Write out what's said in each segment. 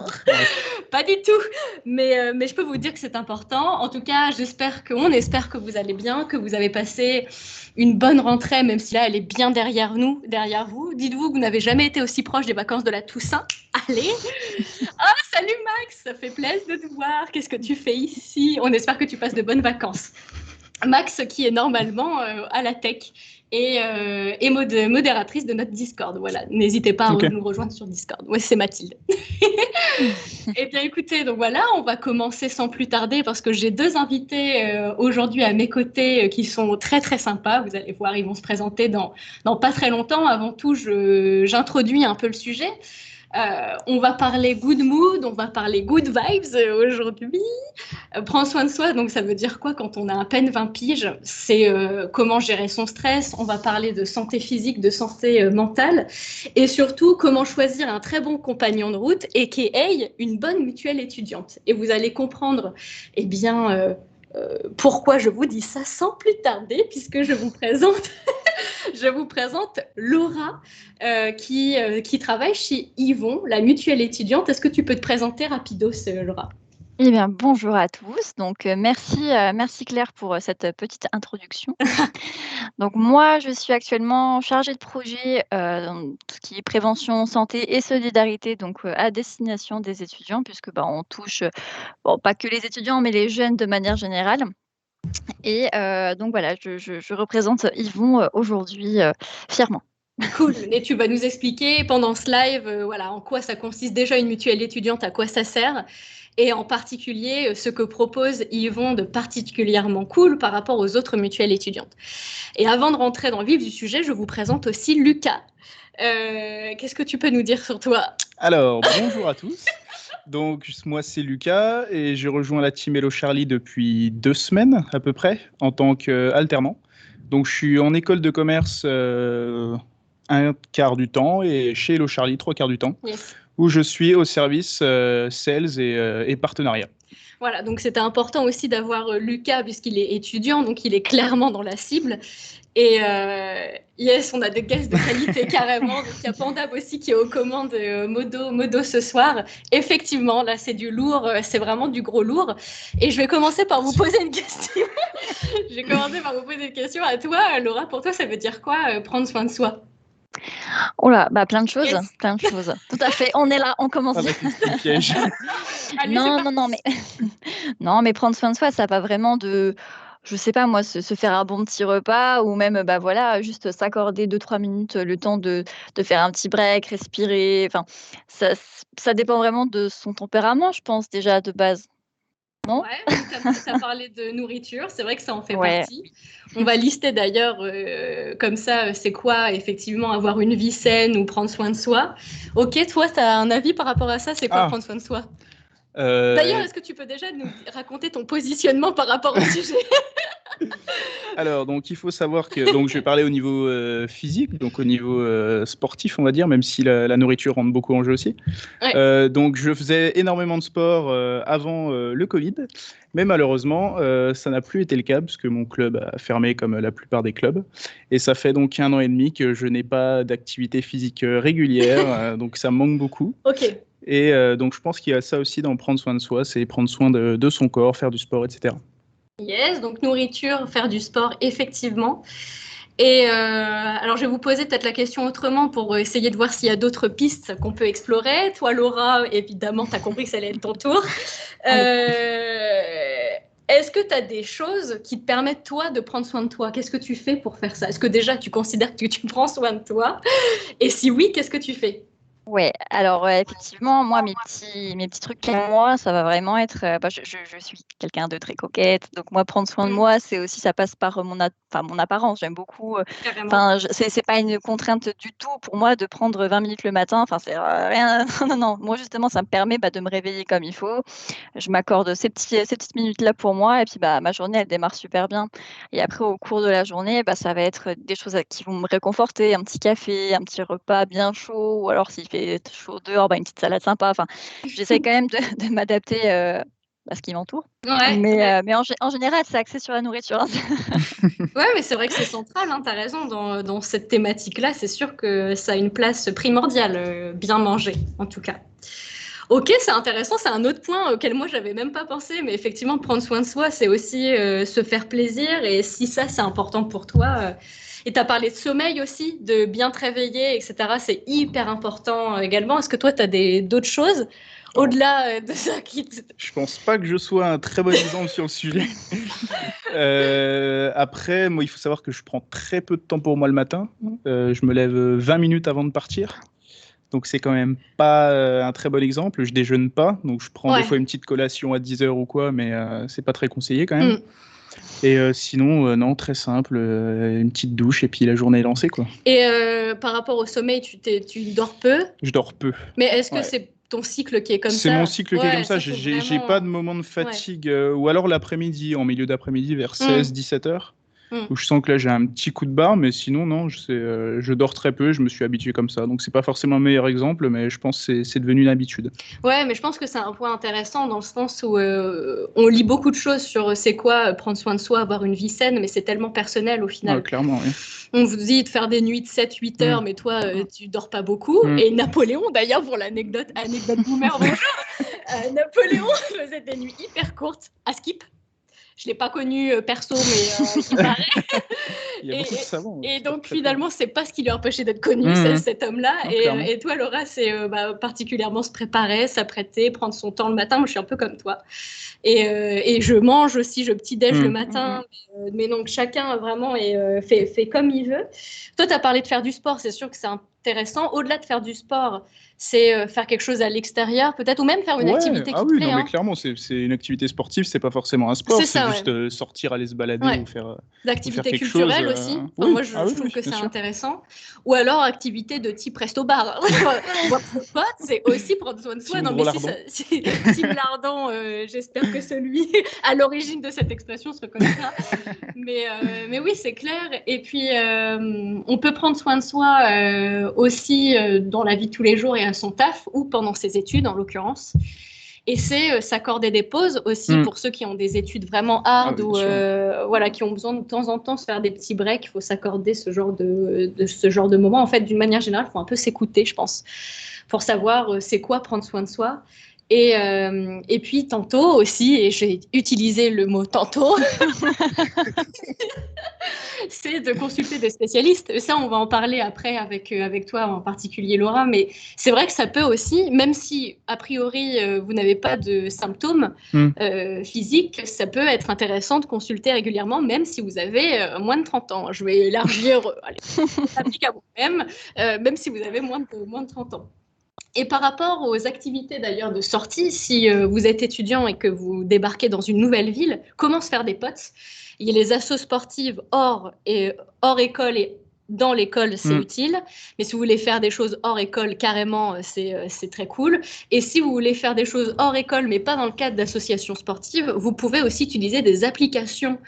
Ouais. Pas du tout. Mais je peux vous dire que c'est important. En tout cas, on espère que vous allez bien, que vous avez passé une bonne rentrée, même si là, elle est bien derrière vous. Dites-vous que vous n'avez jamais été aussi proche des vacances de la Toussaint. Allez. Ah, salut Max, ça fait plaisir de te voir. Qu'est-ce que tu fais ici? On espère que tu passes de bonnes vacances. Max, qui est normalement à la tech et modératrice de notre Discord. Voilà, n'hésitez pas à Ok. nous rejoindre sur Discord. Ouais, c'est Mathilde. Eh bien, écoutez, donc voilà, on va commencer sans plus tarder parce que j'ai deux invités aujourd'hui à mes côtés qui sont très très sympas. Vous allez voir, ils vont se présenter dans pas très longtemps. Avant tout, j'introduis un peu le sujet. On va parler good mood, on va parler good vibes aujourd'hui. Prendre soin de soi, donc ça veut dire quoi quand on a à peine 20 piges? C'est comment gérer son stress. On va parler de santé physique, de santé mentale et surtout comment choisir un très bon compagnon de route et une bonne mutuelle étudiante. Et vous allez comprendre, eh bien, pourquoi je vous dis ça sans plus tarder, puisque je vous présente, je vous présente Laura qui travaille chez Yvon, la mutuelle étudiante. Est-ce que tu peux te présenter rapidos, Laura? Eh bien, bonjour à tous. Donc, merci Claire pour cette petite introduction. Donc, moi, je suis actuellement chargée de projet dans tout ce qui est prévention, santé et solidarité, donc à destination des étudiants, puisque on touche, bon, pas que les étudiants, mais les jeunes de manière générale. Et donc voilà, je représente Yvon aujourd'hui fièrement. Cool. Et tu vas nous expliquer pendant ce live, voilà, en quoi ça consiste déjà une mutuelle étudiante, à quoi ça sert, et en particulier ce que propose Yvon de particulièrement cool par rapport aux autres mutuelles étudiantes. Et avant de rentrer dans le vif du sujet, je vous présente aussi Lucas. Qu'est-ce que tu peux nous dire sur toi? Alors, bonjour à tous. Donc, moi, c'est Lucas et j'ai rejoint la team Hello Charlie depuis 2 semaines à peu près en tant qu'alternant. Donc, je suis en école de commerce un quart du temps et chez Hello Charlie 3/4 du temps, Yes. où je suis au service sales et partenariat. Voilà, donc c'était important aussi d'avoir Lucas puisqu'il est étudiant, donc il est clairement dans la cible. Et yes, on a des guests de qualité carrément. Donc il y a Pandab aussi qui est aux commandes Modo ce soir. Effectivement, là c'est du lourd, c'est vraiment du gros lourd. Et je vais commencer par vous poser une question. Je vais commencer par vous poser une question à toi, Laura. Pour toi, ça veut dire quoi prendre soin de soi? Oh là, plein de choses, Yes. plein de choses. Tout à fait, on est là, on commence. Ah bah, c'est le piège. Allez, Non, c'est non, parti. mais non, mais prendre soin de soi, ça va vraiment de, je sais pas moi, se faire un bon petit repas ou même, voilà, juste s'accorder 2-3 minutes, le temps de faire un petit break, respirer. Enfin, ça dépend vraiment de son tempérament, je pense déjà de base, non? Ouais, donc tu as parlé de nourriture, c'est vrai que ça en fait Ouais. partie. On va lister d'ailleurs comme ça, c'est quoi effectivement avoir une vie saine ou prendre soin de soi. Ok, toi, tu as un avis par rapport à ça, c'est quoi Ah, prendre soin de soi? D'ailleurs, euh, est-ce que tu peux déjà nous raconter ton positionnement par rapport au sujet? alors, donc, il faut savoir que donc, je vais parler au niveau physique, donc au niveau sportif, on va dire, même si la nourriture rentre beaucoup en jeu aussi. Ouais. Donc, je faisais énormément de sport avant le Covid, mais malheureusement, ça n'a plus été le cas, parce que mon club a fermé comme la plupart des clubs. Et ça fait donc 1 an et demi que je n'ai pas d'activité physique régulière, donc ça me manque beaucoup. Ok. Et donc, je pense qu'il y a ça aussi dans prendre soin de soi, c'est prendre soin de son corps, faire du sport, etc. Yes, donc nourriture, faire du sport, effectivement. Et alors, je vais vous poser peut-être la question autrement pour essayer de voir s'il y a d'autres pistes qu'on peut explorer. Toi, Laura, évidemment, tu as compris que ça allait être ton tour. Est-ce que tu as des choses qui te permettent, toi, de prendre soin de toi? Qu'est-ce que tu fais pour faire ça? Est-ce que déjà, tu considères que tu prends soin de toi? Et si oui, qu'est-ce que tu fais? Ouais, alors effectivement, moi, mes petits trucs à moi, ça va vraiment être, je suis quelqu'un de très coquette, donc moi, prendre soin de moi, c'est aussi ça passe par, mon apparence. J'aime beaucoup, Carrément. c'est pas une contrainte du tout pour moi de prendre 20 minutes le matin, enfin, c'est, rien non, non, moi, justement, ça me permet, de me réveiller comme il faut. Je m'accorde ces petites minutes-là pour moi et puis, ma journée, elle démarre super bien et après au cours de la journée, ça va être des choses qui vont me réconforter, un petit café, un petit repas bien chaud ou alors s'il fait chaud dehors, une petite salade sympa. Enfin, j'essaie quand même de de m'adapter, à ce qui m'entoure. Ouais, Mais ouais. mais en général, c'est axé sur la nourriture, hein. Ouais, mais c'est vrai que c'est central, hein, tu as raison, dans cette thématique-là, c'est sûr que ça a une place primordiale, bien manger, en tout cas. Ok, c'est intéressant, c'est un autre point auquel moi j'avais même pas pensé, mais effectivement prendre soin de soi, c'est aussi se faire plaisir, et si ça c'est important pour toi, et tu as parlé de sommeil aussi, de bien te réveiller, etc. C'est hyper important également. Est-ce que toi tu as d'autres choses au-delà de ça Je pense pas que je sois un très bon exemple sur le sujet. Après, moi il faut savoir que je prends très peu de temps pour moi le matin. Je me lève 20 minutes avant de partir. Donc c'est quand même pas un très bon exemple. Je déjeune pas, donc je prends des fois une petite collation à 10h ou quoi, mais c'est pas très conseillé quand même. Et sinon, non, très simple, une petite douche et puis la journée est lancée, quoi. Et par rapport au sommeil, tu dors peu? Je dors peu. Mais est-ce que c'est ton cycle qui est comme ça? C'est mon cycle qui est comme ça. J'ai pas de moment de fatigue, ou alors l'après-midi, en milieu d'après-midi, vers 16-17h. Où je sens que là j'ai un petit coup de barre, mais sinon non, je dors très peu, je me suis habitué comme ça, donc c'est pas forcément le meilleur exemple, mais je pense que c'est devenu une habitude. Ouais, mais je pense que c'est un point intéressant dans le sens où on lit beaucoup de choses sur c'est quoi prendre soin de soi, avoir une vie saine, mais c'est tellement personnel au final. Ouais, clairement, oui. On vous dit de faire des nuits de 7-8 heures, mais toi tu dors pas beaucoup. Et Napoléon d'ailleurs, pour anecdote boomer, bonjour, Napoléon faisait des nuits hyper courtes à skip. Je ne l'ai pas connu perso, mais il paraît. Il y a beaucoup de savants. Et donc, finalement, ce n'est pas ce qui lui a empêché d'être connu, cet homme-là. Et toi, Laura, c'est particulièrement se préparer, s'apprêter, prendre son temps le matin. Moi, je suis un peu comme toi. Et je mange aussi, je petit-déj le matin. Mais donc, chacun vraiment fait comme il veut. Toi, tu as parlé de faire du sport. C'est sûr que c'est intéressant. Au-delà de faire du sport, c'est faire quelque chose à l'extérieur, peut-être, ou même faire une activité qui te plaît. Mais clairement, c'est une activité sportive, c'est pas forcément un sport, c'est juste sortir, aller se balader ou faire d'activité quelque culturelle chose, aussi. Enfin, moi, je trouve que c'est intéressant. Ou alors, activité de type resto-bar. Votre pote, c'est aussi prendre soin de soi. Team non, mais si Team Lardon, j'espère que celui à l'origine de cette expression se reconnaîtra. Mais oui, c'est clair. Et puis, on peut prendre soin de soi aussi dans la vie de tous les jours et à son taf, ou pendant ses études, en l'occurrence. Et c'est s'accorder des pauses aussi pour ceux qui ont des études vraiment hard ou qui ont besoin de temps en temps se faire des petits breaks. Il faut s'accorder ce genre de moment. En fait, d'une manière générale, il faut un peu s'écouter, je pense, pour savoir c'est quoi prendre soin de soi. Et puis tantôt aussi, et j'ai utilisé le mot tantôt, c'est de consulter des spécialistes. Ça, on va en parler après avec toi, en particulier Laura, mais c'est vrai que ça peut aussi, même si a priori vous n'avez pas de symptômes physiques, ça peut être intéressant de consulter régulièrement, même si vous avez moins de 30 ans. Je vais élargir, s'applique à vous-même, même si vous avez moins de 30 ans. Et par rapport aux activités d'ailleurs de sortie, si vous êtes étudiant et que vous débarquez dans une nouvelle ville, comment se faire des potes? Il y a les assos sportives hors école et dans l'école, c'est utile. Mais si vous voulez faire des choses hors école, carrément, c'est très cool. Et si vous voulez faire des choses hors école, mais pas dans le cadre d'associations sportives, vous pouvez aussi utiliser des applications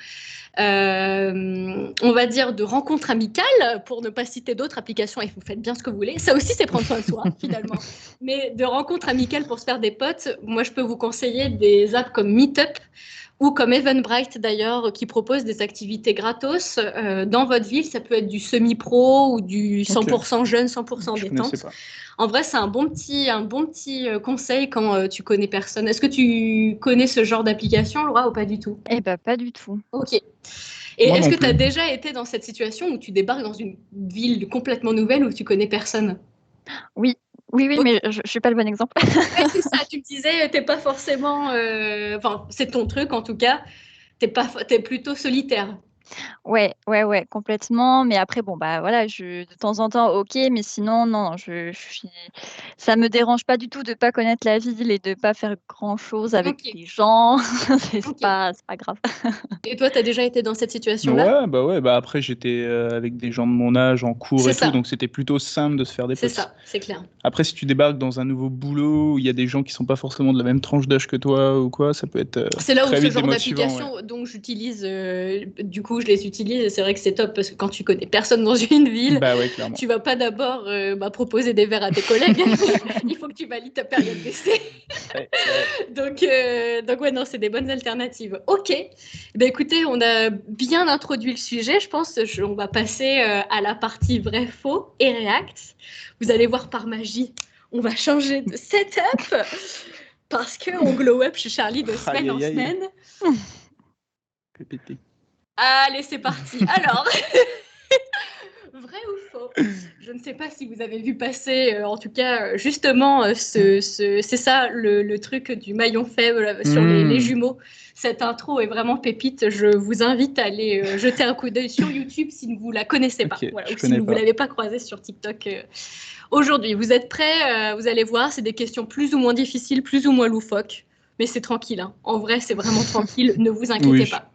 on va dire de rencontres amicales, pour ne pas citer d'autres applications, et vous faites bien ce que vous voulez. Ça aussi, c'est prendre soin de soi, finalement. Mais de rencontres amicales pour se faire des potes, moi, je peux vous conseiller des apps comme Meetup ou comme Eventbrite, d'ailleurs, qui proposent des activités gratos dans votre ville. Ça peut être du semi-pro ou du 100% jeune, 100% détente. En vrai, c'est un bon petit conseil quand tu connais personne. Est-ce que tu connais ce genre d'application, Laura, ou pas du tout? Eh bien, pas du tout. Ok. Et est-ce que tu as déjà été dans cette situation où tu débarques dans une ville complètement nouvelle où tu connais personne? Oui, mais je ne suis pas le bon exemple. Ouais, c'est ça, tu me disais, tu n'es pas forcément... Enfin, c'est ton truc en tout cas, tu es plutôt solitaire. Ouais, complètement. Mais après, bon, bah voilà, de temps en temps, ok, mais sinon, non, ça me dérange pas du tout de pas connaître la ville et de pas faire grand-chose avec les gens. C'est pas grave. Et toi, tu as déjà été dans cette situation-là? Ouais, après j'étais avec des gens de mon âge en cours et tout, donc c'était plutôt simple de se faire des potes. C'est ça, c'est clair. Après, si tu débarques dans un nouveau boulot où il y a des gens qui sont pas forcément de la même tranche d'âge que toi ou quoi, ça peut être c'est là où très ce vite genre démotivant, d'application dont j'utilise, du coup, je les utilise et c'est vrai que c'est top parce que quand tu connais personne dans une ville, tu vas pas d'abord proposer des verres à tes collègues. Il faut que tu valides ta période d'essai. Donc ouais, non, c'est des bonnes alternatives. Ok. Ben, écoutez, on a bien introduit le sujet. Je pense on va passer à la partie vrai-faux et React. Vous allez voir par magie, on va changer de setup parce qu'on glow up chez Charlie de semaine en semaine. PPT. Allez, c'est parti. Alors, vrai ou faux? Je ne sais pas si vous avez vu passer, en tout cas, justement, c'est ça le truc du maillon faible sur les jumeaux. Cette intro est vraiment pépite. Je vous invite à aller jeter un coup d'œil sur YouTube si vous ne la connaissez pas. Voilà, ou si vous ne l'avez pas croisée sur TikTok aujourd'hui. Vous êtes prêts? Vous allez voir, c'est des questions plus ou moins difficiles, plus ou moins loufoques. Mais c'est tranquille. Hein. En vrai, c'est vraiment tranquille. Ne vous inquiétez pas.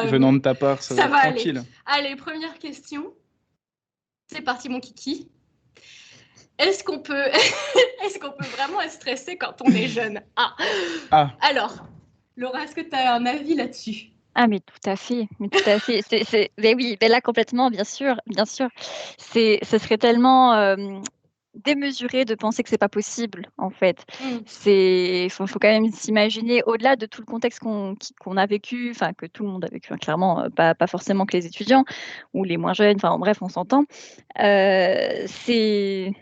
Venant de ta part, ça va être tranquille. Allez, première question. C'est parti, mon kiki. Est-ce qu'on peut vraiment être stressé quand on est jeune? Alors, Laura, est-ce que tu as un avis là-dessus? Ah, mais tout à fait. Mais oui, mais là, complètement, bien sûr. Ce serait tellement démesuré de penser que c'est pas possible, en fait. Faut quand même s'imaginer, au-delà de tout le contexte qu'on a vécu, enfin que tout le monde a vécu, hein, clairement, pas forcément que les étudiants ou les moins jeunes, enfin bref, on s'entend. C'est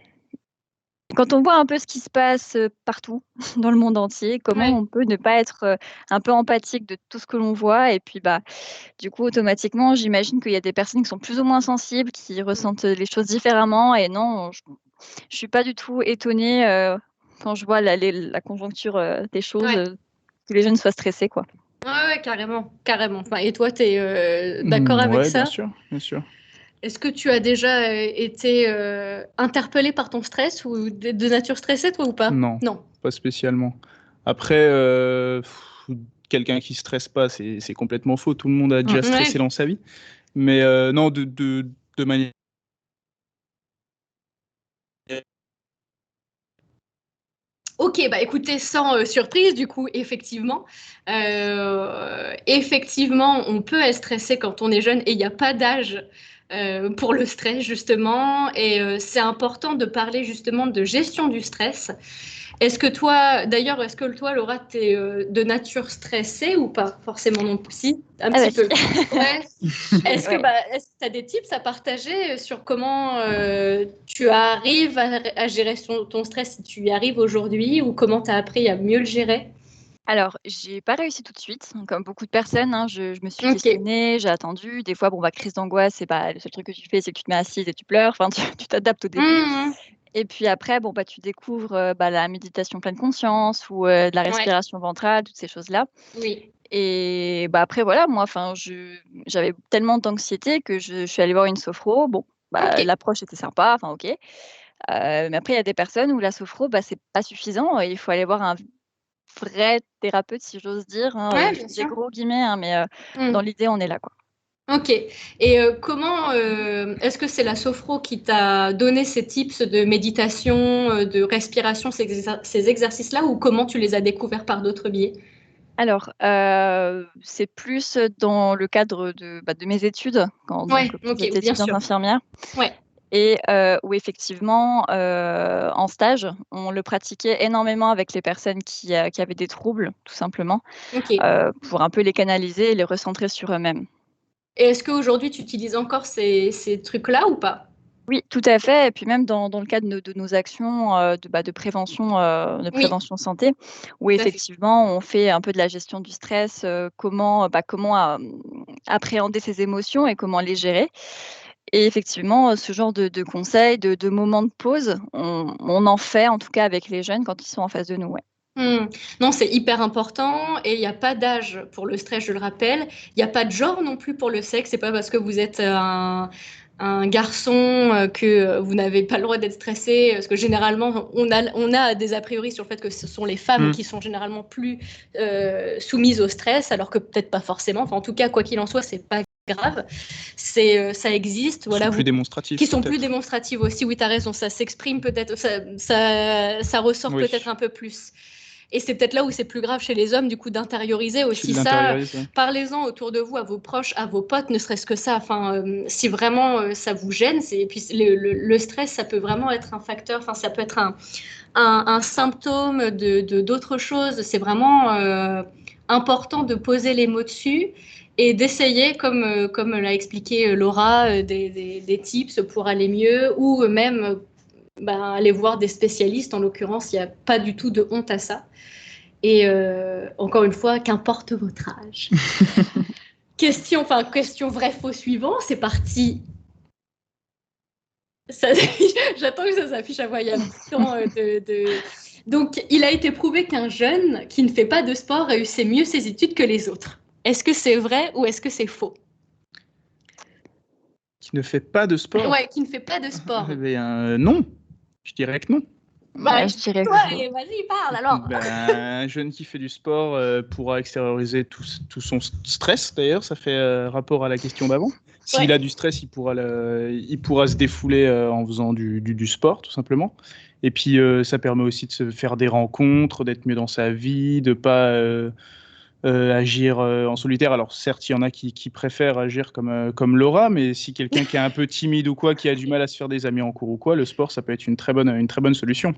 quand on voit un peu ce qui se passe partout dans le monde entier, comment on peut ne pas être un peu empathique de tout ce que l'on voit, et puis du coup automatiquement j'imagine qu'il y a des personnes qui sont plus ou moins sensibles, qui ressentent les choses différemment, et non, je suis pas du tout étonnée quand je vois la conjoncture des choses, que les jeunes soient stressés, quoi. Ouais, carrément. Enfin, et toi, tu es d'accord avec ça? Bien sûr. Est-ce que tu as déjà été interpellé par ton stress ou de nature stressée, toi, ou pas? Non, pas spécialement. Après, quelqu'un qui stresse pas, c'est complètement faux. Tout le monde a déjà stressé dans sa vie. Mais non, de manière... Ok, écoutez, sans surprise, du coup, effectivement, on peut être stressé quand on est jeune et il n'y a pas d'âge pour le stress, justement. Et c'est important de parler justement de gestion du stress. Est-ce que toi, Laura, tu es de nature stressée ou pas forcément non plus? Si, un petit peu. Ouais. Est-ce que tu as des tips à partager sur comment tu arrives à gérer ton stress, si tu y arrives aujourd'hui, ou comment tu as appris à mieux le gérer? Alors, j'ai pas réussi tout de suite, comme beaucoup de personnes, hein. Je me suis questionnée, j'ai attendu. Des fois, crise d'angoisse, c'est pas le seul truc que tu fais, c'est que tu te mets assise et tu pleures. Enfin, tu t'adaptes au début. Et puis après, tu découvres la méditation pleine conscience ou de la respiration ventrale, toutes ces choses-là. Oui. Et après, voilà, moi, j'avais tellement d'anxiété que je suis allée voir une sophro. Bon, l'approche était sympa, enfin, ok. Mais après, il y a des personnes où la sophro, c'est pas suffisant. Il faut aller voir un vrai thérapeute, si j'ose dire. Hein. Je fais des gros guillemets, hein, mais dans l'idée, on est là, quoi. Ok. Et comment est-ce que c'est la sophro qui t'a donné ces tips de méditation, de respiration, ces exercices-là, ou comment tu les as découverts par d'autres biais? Alors, c'est plus dans le cadre de mes études, quand j'étais étudiante infirmière. Et où effectivement, en stage, on le pratiquait énormément avec les personnes qui avaient des troubles, tout simplement, pour un peu les canaliser et les recentrer sur eux-mêmes. Et est-ce qu'aujourd'hui, tu utilises encore ces trucs-là ou pas? Oui, tout à fait. Et puis même dans le cadre de nos actions de prévention santé, où effectivement on fait un peu de la gestion du stress, comment appréhender ses émotions et comment les gérer. Et effectivement, ce genre de conseils, de moments de pause, on en fait en tout cas avec les jeunes quand ils sont en face de nous. Non, c'est hyper important, et il n'y a pas d'âge pour le stress, je le rappelle. Il n'y a pas de genre non plus pour le sexe. C'est pas parce que vous êtes un garçon que vous n'avez pas le droit d'être stressé, parce que généralement on a des a priori sur le fait que ce sont les femmes qui sont généralement plus soumises au stress, alors que peut-être pas forcément. Enfin, en tout cas, quoi qu'il en soit, c'est pas grave. Ça existe. Voilà, plus démonstratifs. Qui sont plus démonstratives aussi. Oui, tu as raison. Ça s'exprime peut-être, ça ressort peut-être un peu plus. Et c'est peut-être là où c'est plus grave chez les hommes, du coup, d'intérioriser aussi ça. Parlez-en autour de vous, à vos proches, à vos potes, ne serait-ce que ça. Enfin, si vraiment ça vous gêne, et puis le stress, ça peut vraiment être un facteur. Enfin, ça peut être un symptôme d'autres choses. C'est vraiment important de poser les mots dessus et d'essayer, comme l'a expliqué Laura, des tips pour aller mieux, ou même aller voir des spécialistes. En l'occurrence, il n'y a pas du tout de honte à ça. Et encore une fois, qu'importe votre âge. Question vrai-faux suivant, c'est parti. J'attends que ça s'affiche à voir, il y a un petit temps Donc, il a été prouvé qu'un jeune qui ne fait pas de sport réussit mieux ses études que les autres. Est-ce que c'est vrai ou est-ce que c'est faux? Qui ne fait pas de sport? Ouais, qui ne fait pas de sport. Non, je dirais que non. Je dirais toi, vas-y, parle alors. Un jeune qui fait du sport pourra extérioriser tout son stress, d'ailleurs, ça fait rapport à la question d'avant. S'il a du stress, il pourra se défouler en faisant du sport, tout simplement. Et puis, ça permet aussi de se faire des rencontres, d'être mieux dans sa vie, de ne pas agir en solitaire. Alors, certes, il y en a qui préfèrent agir comme Laura, mais si quelqu'un qui est un peu timide ou quoi, qui a du mal à se faire des amis en cours ou quoi, le sport, ça peut être une très bonne solution.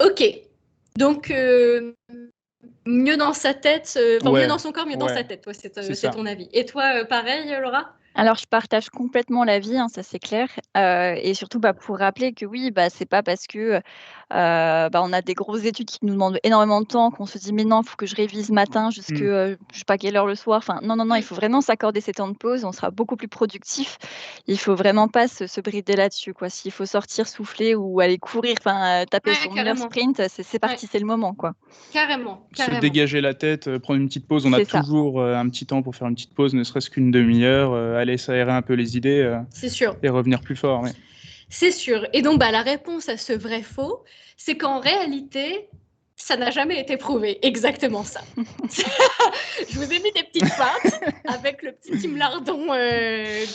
Ok. Donc, mieux dans sa tête, mieux dans son corps, mieux dans sa tête. C'est ton avis. Et toi, pareil, Laura? Alors, je partage complètement l'avis, ça c'est clair. Et surtout, pour rappeler que oui, c'est pas parce que on a des grosses études qui nous demandent énormément de temps qu'on se dit mais non, il faut que je révise matin jusque je sais pas quelle heure le soir. Enfin, non, il faut vraiment s'accorder ces temps de pause. On sera beaucoup plus productif. Il faut vraiment pas se brider là-dessus, quoi. S'il faut sortir, souffler ou aller courir, taper sur une sprint, c'est parti, c'est le moment, quoi. Carrément. Se dégager la tête, prendre une petite pause. On a toujours un petit temps pour faire une petite pause, ne serait-ce qu'une demi-heure, aller s'aérer un peu les idées c'est sûr. Et revenir plus fort. Ouais. C'est sûr. Et donc, la réponse à ce vrai-faux, c'est qu'en réalité, ça n'a jamais été prouvé. Exactement ça. Je vous ai mis des petites pattes avec le petit Tim Lardon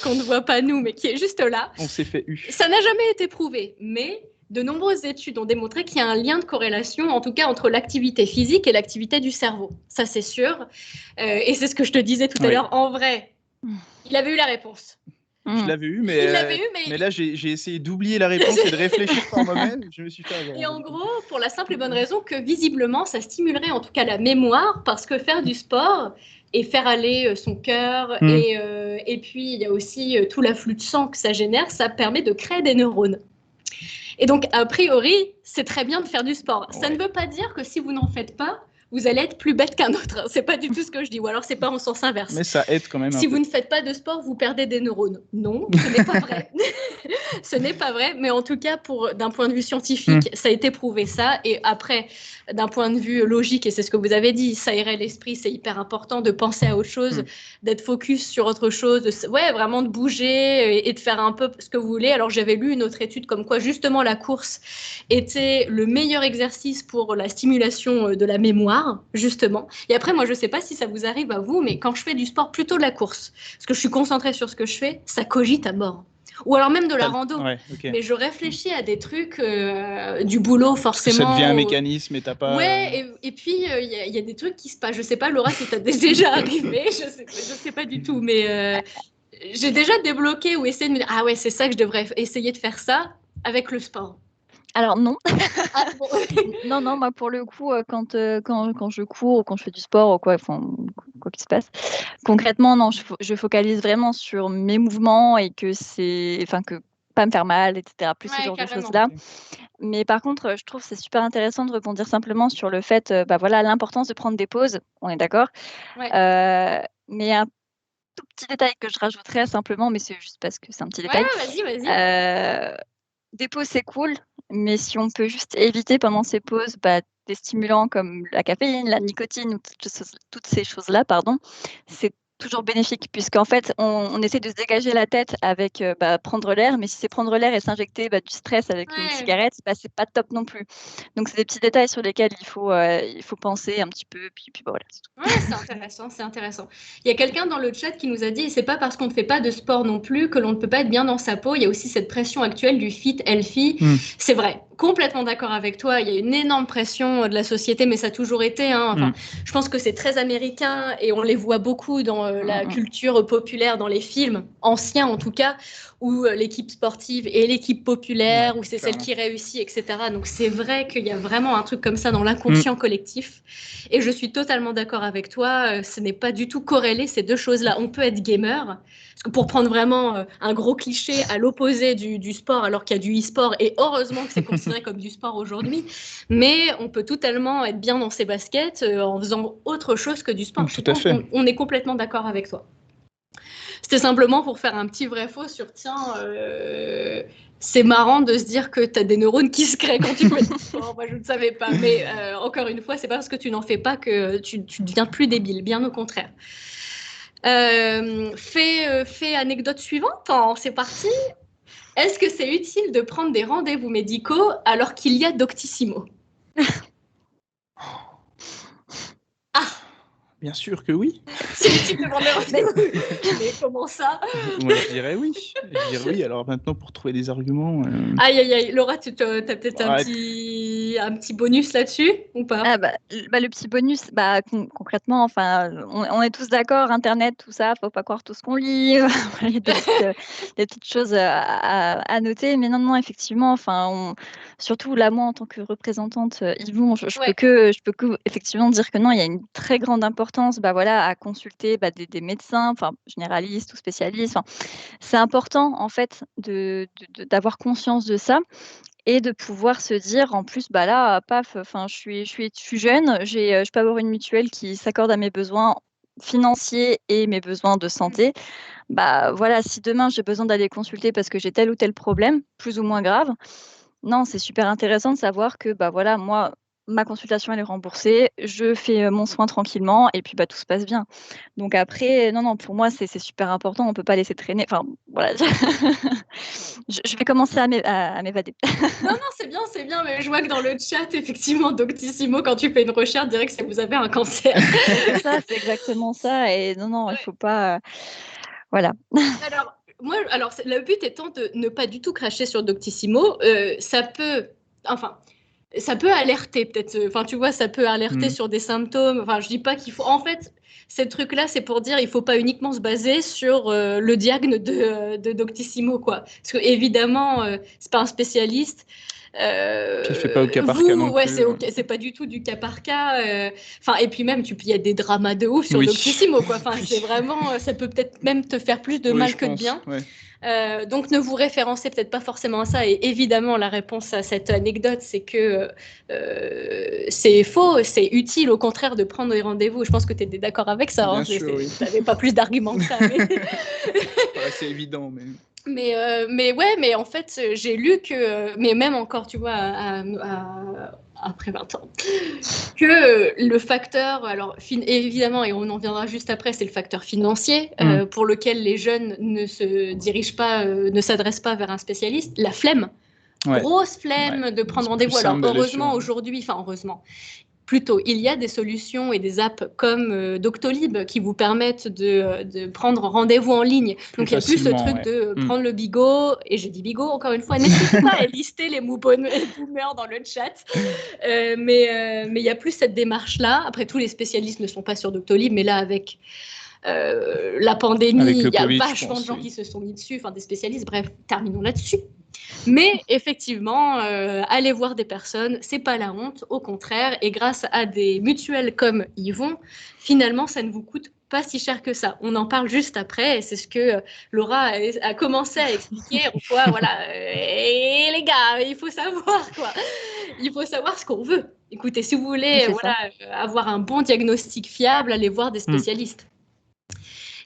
qu'on ne voit pas nous, mais qui est juste là. On s'est fait eu. Ça n'a jamais été prouvé, mais de nombreuses études ont démontré qu'il y a un lien de corrélation, en tout cas, entre l'activité physique et l'activité du cerveau. Ça, c'est sûr. Et c'est ce que je te disais tout à l'heure. En vrai, il avait eu la réponse. Je l'avais eu, mais là, j'ai essayé d'oublier la réponse et de réfléchir par moi-même. Je me suis fait avoir. Et en gros, pour la simple et bonne raison que visiblement, ça stimulerait en tout cas la mémoire, parce que faire du sport et faire aller son cœur, et puis il y a aussi tout l'afflux de sang que ça génère, ça permet de créer des neurones. Et donc, a priori, c'est très bien de faire du sport. Ouais. Ça ne veut pas dire que si vous n'en faites pas, vous allez être plus bête qu'un autre. C'est pas du tout ce que je dis. Ou alors, c'est pas en sens inverse. Mais ça aide quand même. Si vous ne faites pas de sport, vous perdez des neurones. Non, ce n'est pas vrai. Ce n'est pas vrai. Mais en tout cas, d'un point de vue scientifique, ça a été prouvé ça. Et après, d'un point de vue logique, et c'est ce que vous avez dit, s'aérer l'esprit, c'est hyper important de penser à autre chose, d'être focus sur autre chose, vraiment de bouger et de faire un peu ce que vous voulez. Alors, j'avais lu une autre étude comme quoi, justement, la course était le meilleur exercice pour la stimulation de la mémoire. Justement. Et après, moi, je ne sais pas si ça vous arrive à vous, mais quand je fais du sport, plutôt de la course, parce que je suis concentrée sur ce que je fais, ça cogite à mort. Ou alors même de la rando. Ouais, okay. Mais je réfléchis à des trucs, du boulot, forcément. Ça devient un mécanisme et t'as pas... Ouais, et puis, il y a des trucs qui se passent. Je ne sais pas, Laura, si t'as déjà arrivé, je sais pas du tout, mais j'ai déjà débloqué ou essayé de me dire, ah ouais, c'est ça que je devrais essayer de faire ça avec le sport. Alors non. Non, moi pour le coup, quand je cours ou quand je fais du sport ou quoi qu'il se passe, concrètement, non, je focalise vraiment sur mes mouvements et que pas me faire mal, etc. Plus ce genre de choses-là. Mais par contre, je trouve que c'est super intéressant de rebondir simplement sur le fait, l'importance de prendre des pauses, on est d'accord. Ouais. Mais un tout petit détail que je rajouterais simplement, mais c'est juste parce que c'est un petit détail. Ouais, vas-y. Des pauses, c'est cool, mais si on peut juste éviter pendant ces pauses des stimulants comme la caféine, la nicotine, toutes ces choses-là, c'est toujours bénéfique, puisqu'en fait, on essaie de se dégager la tête avec prendre l'air, mais si c'est prendre l'air et s'injecter du stress avec une cigarette, c'est pas top non plus. Donc, c'est des petits détails sur lesquels il faut penser un petit peu, puis voilà. C'est tout. Ouais, c'est intéressant. Il y a quelqu'un dans le chat qui nous a dit, c'est pas parce qu'on ne fait pas de sport non plus que l'on ne peut pas être bien dans sa peau. Il y a aussi cette pression actuelle du fit, healthy. C'est vrai, complètement d'accord avec toi. Il y a une énorme pression de la société, mais ça a toujours été. Je pense que c'est très américain et on les voit beaucoup dans la culture populaire, dans les films anciens en tout cas, ou l'équipe sportive et l'équipe populaire, ou c'est celle clairement. qui réussit, etc. Donc c'est vrai qu'il y a vraiment un truc comme ça dans l'inconscient collectif. Et je suis totalement d'accord avec toi, ce n'est pas du tout corrélé ces deux choses-là. On peut être gamer, parce que pour prendre vraiment un gros cliché à l'opposé du sport, alors qu'il y a du e-sport, et heureusement que c'est considéré comme du sport aujourd'hui, mais on peut totalement être bien dans ses baskets en faisant autre chose que du sport. Tout à fait. On est complètement d'accord avec toi. C'était simplement pour faire un petit vrai-faux sur, tiens, c'est marrant de se dire que tu as des neurones qui se créent quand tu fais du sport. Moi, je ne savais pas. Mais encore une fois, c'est pas parce que tu n'en fais pas que tu deviens plus débile. Bien au contraire. Fait anecdote suivante, c'est parti. Est-ce que c'est utile de prendre des rendez-vous médicaux alors qu'il y a Doctissimo? Bien sûr que oui. C'est utile de prendre des rendez-vous. Mais comment ça? Moi, je dirais oui. Alors maintenant, pour trouver des arguments... Aïe, aïe, aïe. Laura, tu as peut-être un petit bonus là-dessus ou pas? Le petit bonus, concrètement, on est tous d'accord, Internet, tout ça, faut pas croire tout ce qu'on lit. Il y a des petites choses à noter, mais non, effectivement, surtout là, moi, en tant que représentante Yvon, je peux que effectivement dire que non, il y a une très grande importance, à consulter des médecins, généralistes ou spécialistes. C'est important en fait d'avoir conscience de ça. Et de pouvoir se dire en plus, là, paf, je suis jeune, je peux avoir une mutuelle qui s'accorde à mes besoins financiers et mes besoins de santé. Si demain j'ai besoin d'aller consulter parce que j'ai tel ou tel problème, plus ou moins grave, non, c'est super intéressant de savoir que moi, ma consultation elle est remboursée, je fais mon soin tranquillement et puis tout se passe bien. Donc après, non, pour moi c'est super important, on peut pas laisser traîner. Enfin voilà. Je vais commencer à m'évader. Non, c'est bien, mais je vois que dans le chat, effectivement, Doctissimo, quand tu fais une recherche, dirait que vous avez un cancer. C'est ça, c'est exactement ça. Et non, il faut pas. Voilà. Alors, le but étant de ne pas du tout cracher sur Doctissimo, ça peut alerter peut-être. Tu vois, ça peut alerter sur des symptômes. Je dis pas qu'il faut. En fait, ces trucs-là, c'est pour dire il faut pas uniquement se baser sur le diagnostic de Doctissimo, quoi. Parce que évidemment, c'est pas un spécialiste. Puis fait pas au cas par cas non plus. C'est pas du tout du cas par cas. Et puis même, il y a des dramas de ouf sur Doctissimo, quoi. C'est vraiment, ça peut peut-être même te faire plus de mal que de bien. Ouais. Donc ne vous référencez peut-être pas forcément à ça. Et évidemment, la réponse à cette anecdote, c'est que c'est faux, c'est utile au contraire de prendre des rendez-vous. Je pense que tu es d'accord avec ça. Bien sûr, oui. Tu n'avais pas plus d'arguments que ça. C'est évident, mais... Mais en fait, j'ai lu que, mais même encore, tu vois, après 20 ans, que le facteur, alors évidemment, et on en viendra juste après, c'est le facteur financier pour lequel les jeunes ne se dirigent pas, ne s'adressent pas vers un spécialiste, la flemme. Ouais. Grosse flemme de prendre rendez-vous. Alors heureusement aujourd'hui, heureusement. Plutôt, il y a des solutions et des apps comme Doctolib qui vous permettent de prendre rendez-vous en ligne. Donc, il n'y a plus ce truc de prendre le bigot. Et je dis bigot, encore une fois, n'hésitez pas à lister les boomers dans le chat. Mais il n'y a plus cette démarche-là. Après, tous les spécialistes ne sont pas sur Doctolib, mais là, avec la pandémie, il y a vachement de gens qui se sont mis dessus, des spécialistes. Bref, terminons là-dessus. Mais effectivement, aller voir des personnes, c'est pas la honte, au contraire. Et grâce à des mutuelles comme Yvon, finalement, ça ne vous coûte pas si cher que ça. On en parle juste après, et c'est ce que Laura a commencé à expliquer. Et les gars, il faut savoir quoi. Il faut savoir ce qu'on veut. Écoutez, si vous voulez avoir un bon diagnostic fiable, allez voir des spécialistes.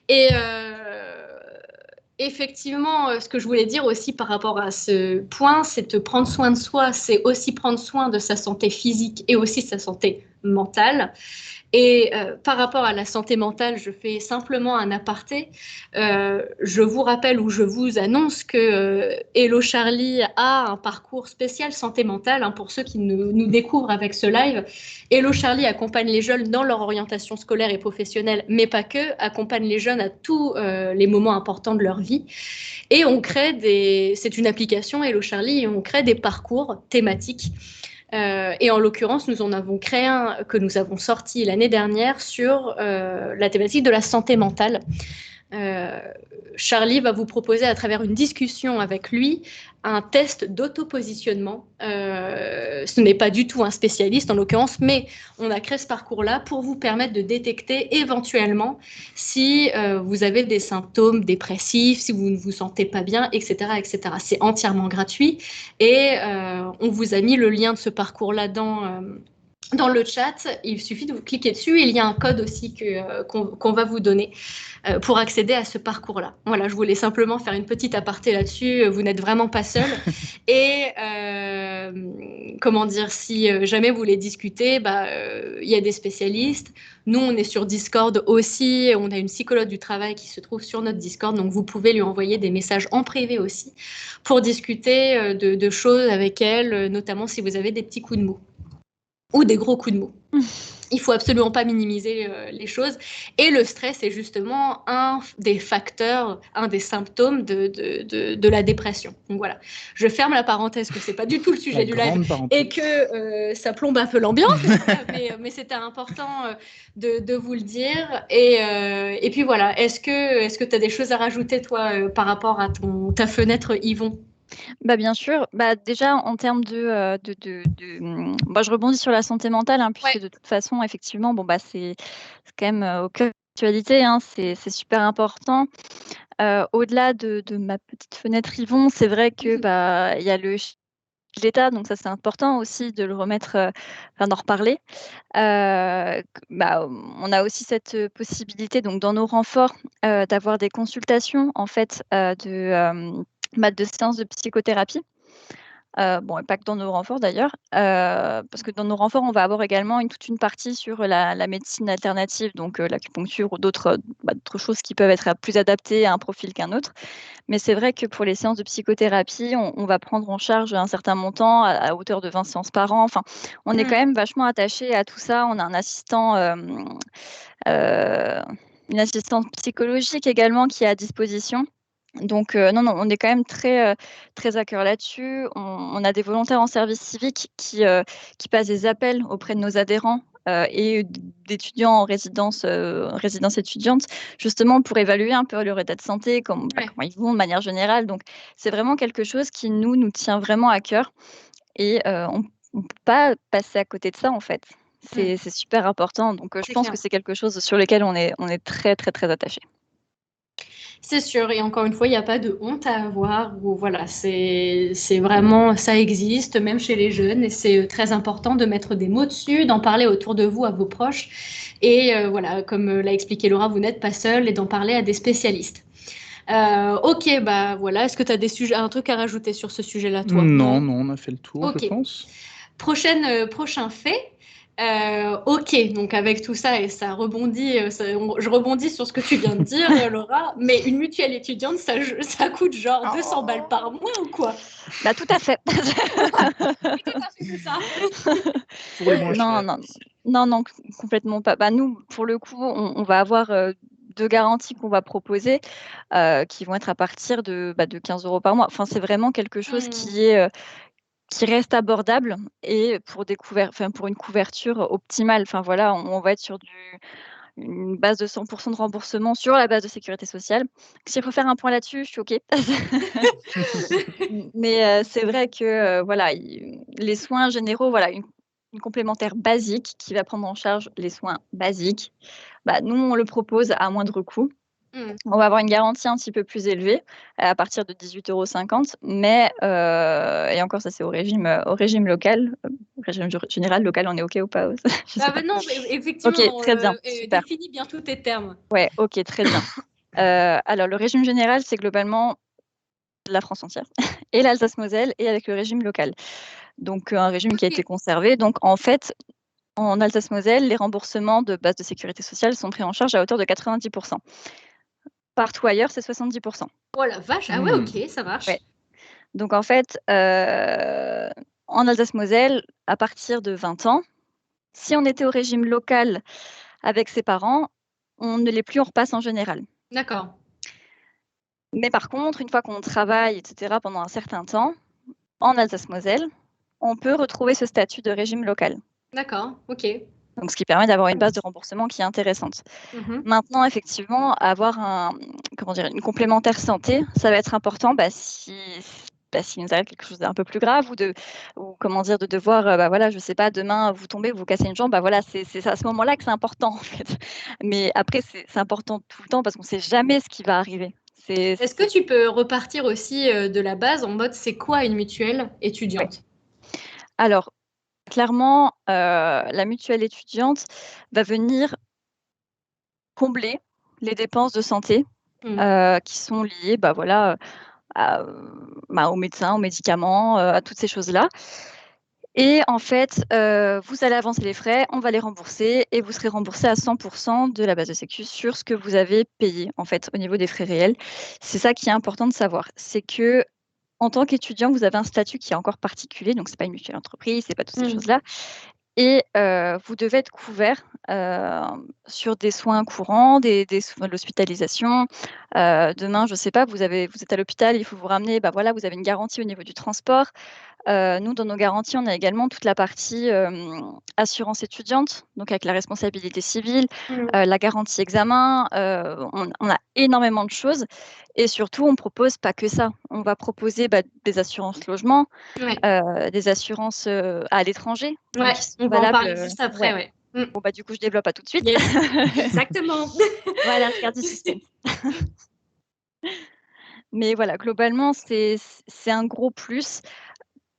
Et effectivement, ce que je voulais dire aussi par rapport à ce point, c'est de prendre soin de soi, c'est aussi prendre soin de sa santé physique et aussi de sa santé mentale. Et par rapport à la santé mentale, je fais simplement un aparté. Je vous rappelle ou je vous annonce que Hello Charlie a un parcours spécial santé mentale. Pour ceux qui nous découvrent avec ce live, Hello Charlie accompagne les jeunes dans leur orientation scolaire et professionnelle, mais pas que, accompagne les jeunes à tous les moments importants de leur vie. Et on crée c'est une application Hello Charlie, et on crée des parcours thématiques. Et en l'occurrence, nous en avons créé un que nous avons sorti l'année dernière sur la thématique de la santé mentale. Charlie va vous proposer à travers une discussion avec lui un test d'autopositionnement. Ce n'est pas du tout un spécialiste en l'occurrence, mais on a créé ce parcours-là pour vous permettre de détecter éventuellement si vous avez des symptômes dépressifs, si vous ne vous sentez pas bien, etc. etc. C'est entièrement gratuit et on vous a mis le lien de ce parcours-là dans le chat. Il suffit de vous cliquer dessus. Il y a un code aussi qu'on va vous donner pour accéder à ce parcours-là. Voilà, je voulais simplement faire une petite aparté là-dessus. Vous n'êtes vraiment pas seul. Et comment dire, si jamais vous voulez discuter, il y a des spécialistes. Nous, on est sur Discord aussi. On a une psychologue du travail qui se trouve sur notre Discord. Donc, vous pouvez lui envoyer des messages en privé aussi pour discuter de choses avec elle, notamment si vous avez des petits coups de mou ou des gros coups de mou. Il ne faut absolument pas minimiser les choses. Et le stress est justement un des facteurs, un des symptômes de la dépression. Donc voilà, je ferme la parenthèse que ce n'est pas du tout le sujet du live et que ça plombe un peu l'ambiance, mais c'était important de vous le dire. Et puis voilà, est-ce que tu as des choses à rajouter, toi, par rapport à ta fenêtre, Yvon ? Bien sûr. Déjà, en termes je rebondis sur la santé mentale, puisque de toute façon, effectivement, c'est quand même au cœur de l'actualité, c'est super important. Au-delà de ma petite fenêtre Yvon, c'est vrai que il y a l'État, donc ça c'est important aussi de le remettre, d'en reparler. On a aussi cette possibilité, donc dans nos renforts, d'avoir des consultations en fait de séances de psychothérapie. Et pas que dans nos renforts d'ailleurs, parce que dans nos renforts, on va avoir également toute une partie sur la médecine alternative, donc l'acupuncture ou d'autres choses qui peuvent être plus adaptées à un profil qu'un autre. Mais c'est vrai que pour les séances de psychothérapie, on va prendre en charge un certain montant à hauteur de 20 séances par an. Enfin, on est quand même vachement attaché à tout ça. On a un assistant, une assistante psychologique également qui est à disposition. Donc non, on est quand même très, très à cœur là-dessus. On a des volontaires en service civique qui passent des appels auprès de nos adhérents et d'étudiants en résidence étudiante, justement pour évaluer un peu leur état de santé, comment ils vont de manière générale. Donc c'est vraiment quelque chose qui nous tient vraiment à cœur et on ne peut pas passer à côté de ça en fait. C'est super important. Donc je pense que c'est quelque chose sur lequel on est très, très, très attaché. C'est sûr, et encore une fois, il n'y a pas de honte à avoir. Voilà, c'est vraiment, ça existe, même chez les jeunes, et c'est très important de mettre des mots dessus, d'en parler autour de vous, à vos proches. Et voilà, comme l'a expliqué Laura, vous n'êtes pas seul, et d'en parler à des spécialistes. Ok, voilà, est-ce que tu as un truc à rajouter sur ce sujet-là, toi ? Non, on a fait le tour, je pense. Prochain fait. Ok, donc avec tout ça, et ça rebondit, je rebondis sur ce que tu viens de dire, Laura, mais une mutuelle étudiante, ça coûte genre 200 balles par mois ou quoi ? Tout à fait. C'est ça. Pour les moins chers. Non, complètement pas. Nous, pour le coup, on va avoir 2 garanties qu'on va proposer, qui vont être à partir de 15 € par mois. Enfin, c'est vraiment quelque chose qui reste abordable et pour une couverture optimale. Enfin voilà, on va être sur une base de 100% de remboursement sur la base de sécurité sociale. S'il faut faire un point là-dessus, je suis OK. Mais c'est vrai que les soins généraux, une complémentaire basique qui va prendre en charge les soins basiques. Nous, on le propose à moindre coût. On va avoir une garantie un petit peu plus élevée, à partir de 18,50 €, mais et encore ça c'est au régime local. Régime général, local, on est OK ou pas? Non, effectivement, OK, très bien, super. Définis bien tous tes termes. Ouais, OK, très bien. Alors le régime général, c'est globalement la France entière et l'Alsace-Moselle et avec le régime local. Donc un régime qui a été conservé. Donc en fait, en Alsace-Moselle, les remboursements de base de sécurité sociale sont pris en charge à hauteur de 90%. Partout ailleurs, c'est 70%. Oh la vache, ah ouais, OK, ça marche. Ouais. Donc en fait, en Alsace-Moselle, à partir de 20 ans, si on était au régime local avec ses parents, on ne l'est plus, on repasse en général. D'accord. Mais par contre, une fois qu'on travaille, etc., pendant un certain temps, en Alsace-Moselle, on peut retrouver ce statut de régime local. D'accord, OK. Donc, ce qui permet d'avoir une base de remboursement qui est intéressante. Maintenant, effectivement, avoir une complémentaire santé, ça va être important s'il nous arrive quelque chose d'un peu plus grave ou de devoir, je sais pas, demain vous tombez, vous cassez une jambe, c'est à ce moment-là que c'est important en fait. Mais après, c'est important tout le temps parce qu'on ne sait jamais ce qui va arriver. Est-ce que tu peux repartir aussi de la base en mode c'est quoi une mutuelle étudiante? Alors, clairement, la mutuelle étudiante va venir combler les dépenses de santé qui sont liées aux médecins, aux médicaments, à toutes ces choses-là. Et en fait, vous allez avancer les frais, on va les rembourser et vous serez remboursé à 100% de la base de sécu sur ce que vous avez payé, en fait, au niveau des frais réels. C'est ça qui est important de savoir. C'est que en tant qu'étudiant, vous avez un statut qui est encore particulier, donc c'est pas une mutuelle entreprise, c'est pas toutes ces choses-là. Et vous devez être couvert sur des soins courants, de l'hospitalisation. Demain, je sais pas, vous êtes à l'hôpital, il faut vous ramener, vous avez une garantie au niveau du transport. Nous, dans nos garanties, on a également toute la partie assurance étudiante, donc avec la responsabilité civile, la garantie examen. On a énormément de choses. Et surtout, on ne propose pas que ça. On va proposer des assurances logement, des assurances à l'étranger. Ouais, on va en parler juste après. Bon, du coup, je développe pas tout de suite. Yes. Exactement. Voilà, je garde du système. Mais voilà, globalement, c'est un gros plus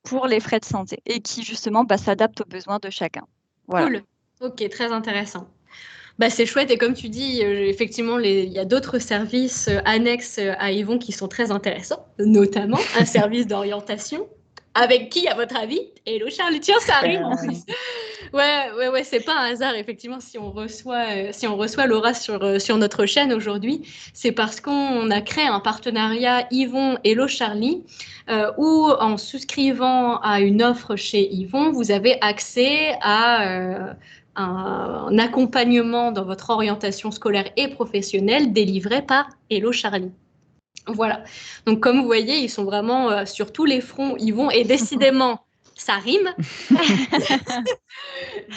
pour les frais de santé et qui justement s'adapte aux besoins de chacun. Voilà. Cool. Ok, très intéressant. C'est chouette et comme tu dis, effectivement, il y a d'autres services annexes à Yvon qui sont très intéressants, notamment un service d'orientation. Avec qui, à votre avis? Hello Charles, tiens, ça arrive en plus. Ouais, c'est pas un hasard, effectivement, si on reçoit Laura sur notre chaîne aujourd'hui, c'est parce qu'on a créé un partenariat Yvon Hello Charlie, où en souscrivant à une offre chez Yvon, vous avez accès à un accompagnement dans votre orientation scolaire et professionnelle délivré par Hello Charlie. Voilà. Donc, comme vous voyez, ils sont vraiment sur tous les fronts. Ils vont, et décidément, ça rime.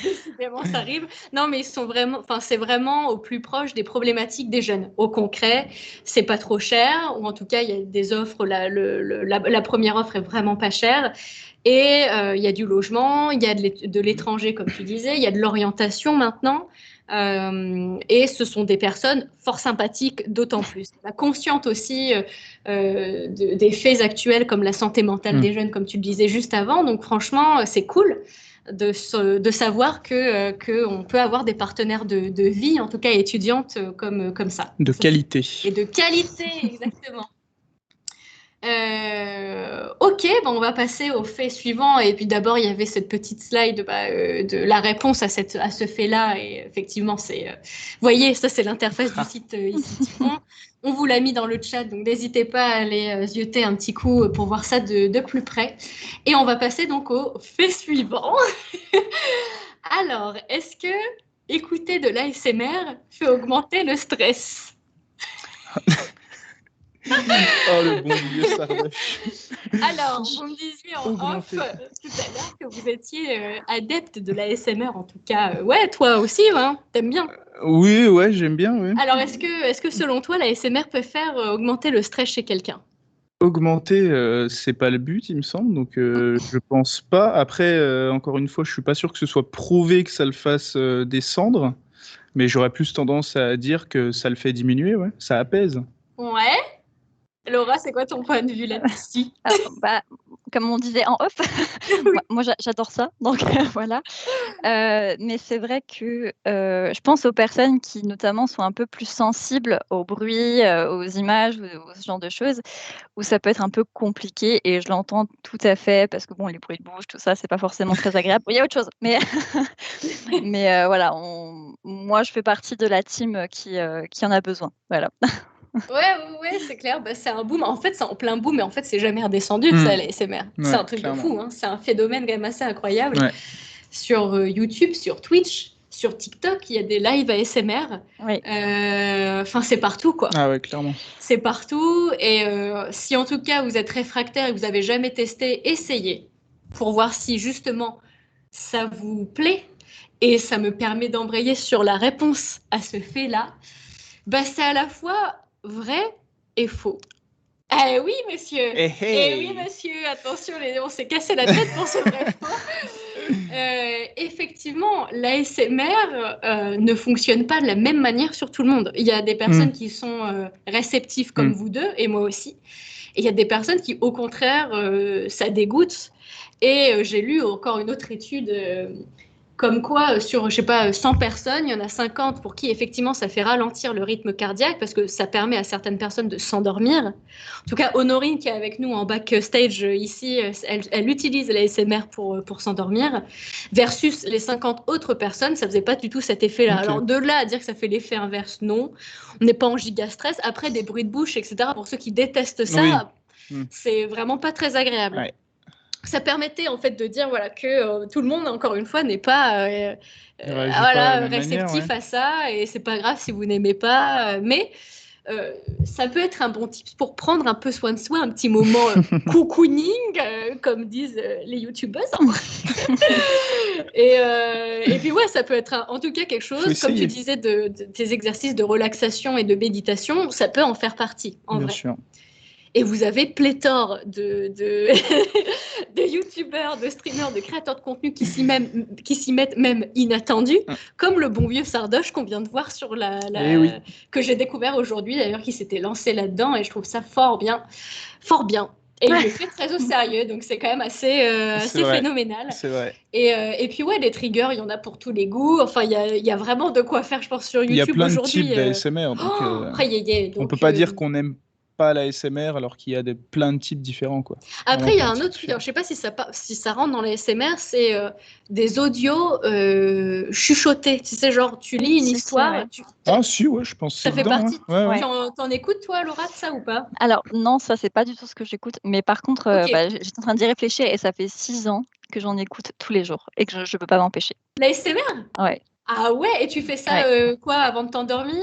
Décidément, ça rime. Non, mais c'est vraiment au plus proche des problématiques des jeunes. Au concret, c'est pas trop cher, ou en tout cas, il y a des offres. La première offre est vraiment pas chère. Et il y a du logement, il y a de l'étranger, comme tu disais, il y a de l'orientation maintenant. Et ce sont des personnes fort sympathiques, d'autant plus. Conscientes aussi des faits actuels comme la santé mentale des jeunes, comme tu le disais juste avant. Donc franchement, c'est cool de savoir qu'on peut avoir des partenaires de vie, en tout cas étudiantes, comme ça. De qualité. Et de qualité, exactement. Ok, on va passer au fait suivant. Et puis d'abord, il y avait cette petite slide de la réponse à ce fait-là. Et effectivement, voyez, ça c'est l'interface du site ici. On vous l'a mis dans le chat, donc n'hésitez pas à aller zioter un petit coup pour voir ça de plus près. Et on va passer donc au fait suivant. Alors, est-ce que écouter de l'ASMR fait augmenter le stress? Oh, le bon vieux Sardoche. Alors, vous me disiez en off tout à l'heure que vous étiez adepte de l'ASMR, en tout cas. Ouais, toi aussi, hein, t'aimes bien. Oui, j'aime bien. Oui. Alors, est-ce que selon toi, l'ASMR peut faire augmenter le stress chez quelqu'un? Augmenter, c'est pas le but, il me semble, donc je pense pas. Après, encore une fois, je suis pas sûr que ce soit prouvé que ça le fasse descendre, mais j'aurais plus tendance à dire que ça le fait diminuer, ça apaise. Ouais. Laura, c'est quoi ton point de vue là-dessus? Comme on disait en off, moi j'adore ça, donc voilà. Mais c'est vrai que je pense aux personnes qui notamment sont un peu plus sensibles au bruit, aux images, ou ce genre de choses, où ça peut être un peu compliqué et je l'entends tout à fait parce que les bruits de bouche, tout ça, c'est pas forcément très agréable. Il y a autre chose, mais voilà, moi je fais partie de la team qui en a besoin, voilà. Ouais, c'est clair. C'est un boom. En fait, c'est en plein boom, mais en fait, c'est jamais redescendu, ça, l'ASMR. C'est un truc de fou. Hein. C'est un phénomène quand même assez incroyable. Ouais. Sur YouTube, sur Twitch, sur TikTok, il y a des lives ASMR. Oui. Enfin, c'est partout, quoi. Ah ouais, clairement. C'est partout. Et si en tout cas, vous êtes réfractaire et que vous n'avez jamais testé, essayez pour voir si justement ça vous plaît. et ça me permet d'embrayer sur la réponse à ce fait-là, c'est à la fois vrai et faux. Eh oui, monsieur. Eh oui, monsieur. Attention, on s'est cassé la tête pour ce vrai faux. Effectivement, l'ASMR ne fonctionne pas de la même manière sur tout le monde. Il y a des personnes qui sont réceptives comme vous deux, et moi aussi. Et il y a des personnes qui, au contraire, ça dégoûte. Et j'ai lu encore une autre étude comme quoi, sur, je sais pas, 100 personnes, il y en a 50 pour qui, effectivement, ça fait ralentir le rythme cardiaque parce que ça permet à certaines personnes de s'endormir. En tout cas, Honorine, qui est avec nous en backstage ici, elle utilise l'ASMR pour s'endormir, versus les 50 autres personnes, ça faisait pas du tout cet effet-là. Okay. Alors, de là à dire que ça fait l'effet inverse, non. On n'est pas en giga stress. Après, des bruits de bouche, etc., pour ceux qui détestent ça, c'est vraiment pas très agréable. Ouais. Ça permettait en fait de dire voilà, que tout le monde, encore une fois, n'est pas, réceptif à ça, et c'est pas grave si vous n'aimez pas, mais ça peut être un bon tip pour prendre un peu soin de soi, un petit moment cocooning, comme disent les youtubeuses. Et puis ouais, ça peut être en tout cas quelque chose, comme tu disais, des exercices de relaxation et de méditation, ça peut en faire partie, en vrai. Sûr. Et vous avez pléthore de youtubeurs, de streamers, de créateurs de contenu qui s'y mettent même inattendus, comme le bon vieux Sardoche qu'on vient de voir sur que j'ai découvert aujourd'hui, d'ailleurs, qui s'était lancé là-dedans, et je trouve ça fort bien. Fort bien. Et il le fait très au sérieux, donc c'est quand même assez phénoménal. C'est vrai. Et puis ouais, les triggers, il y en a pour tous les goûts. Enfin, il y a vraiment de quoi faire, je pense, sur YouTube aujourd'hui. Il y a plein de types d'ASMR. On peut pas dire qu'on aime pas l'ASMR alors qu'il y a plein de types différents, quoi. Après, il y a un autre trigger, je sais pas si ça rentre dans l'ASMR, c'est des audios chuchotés. Tu sais, genre, tu lis une histoire. Si, ouais, je pense que ça fait partie. Ouais. T'en écoutes, toi, Laura, de ça ou pas? Alors, non, ça, c'est pas du tout ce que j'écoute. Mais par contre, j'étais en train d'y réfléchir et ça fait 6 ans que j'en écoute tous les jours et que je peux pas m'empêcher. L'ASMR? Ouais. Ah ouais, et tu fais ça quoi, avant de t'endormir?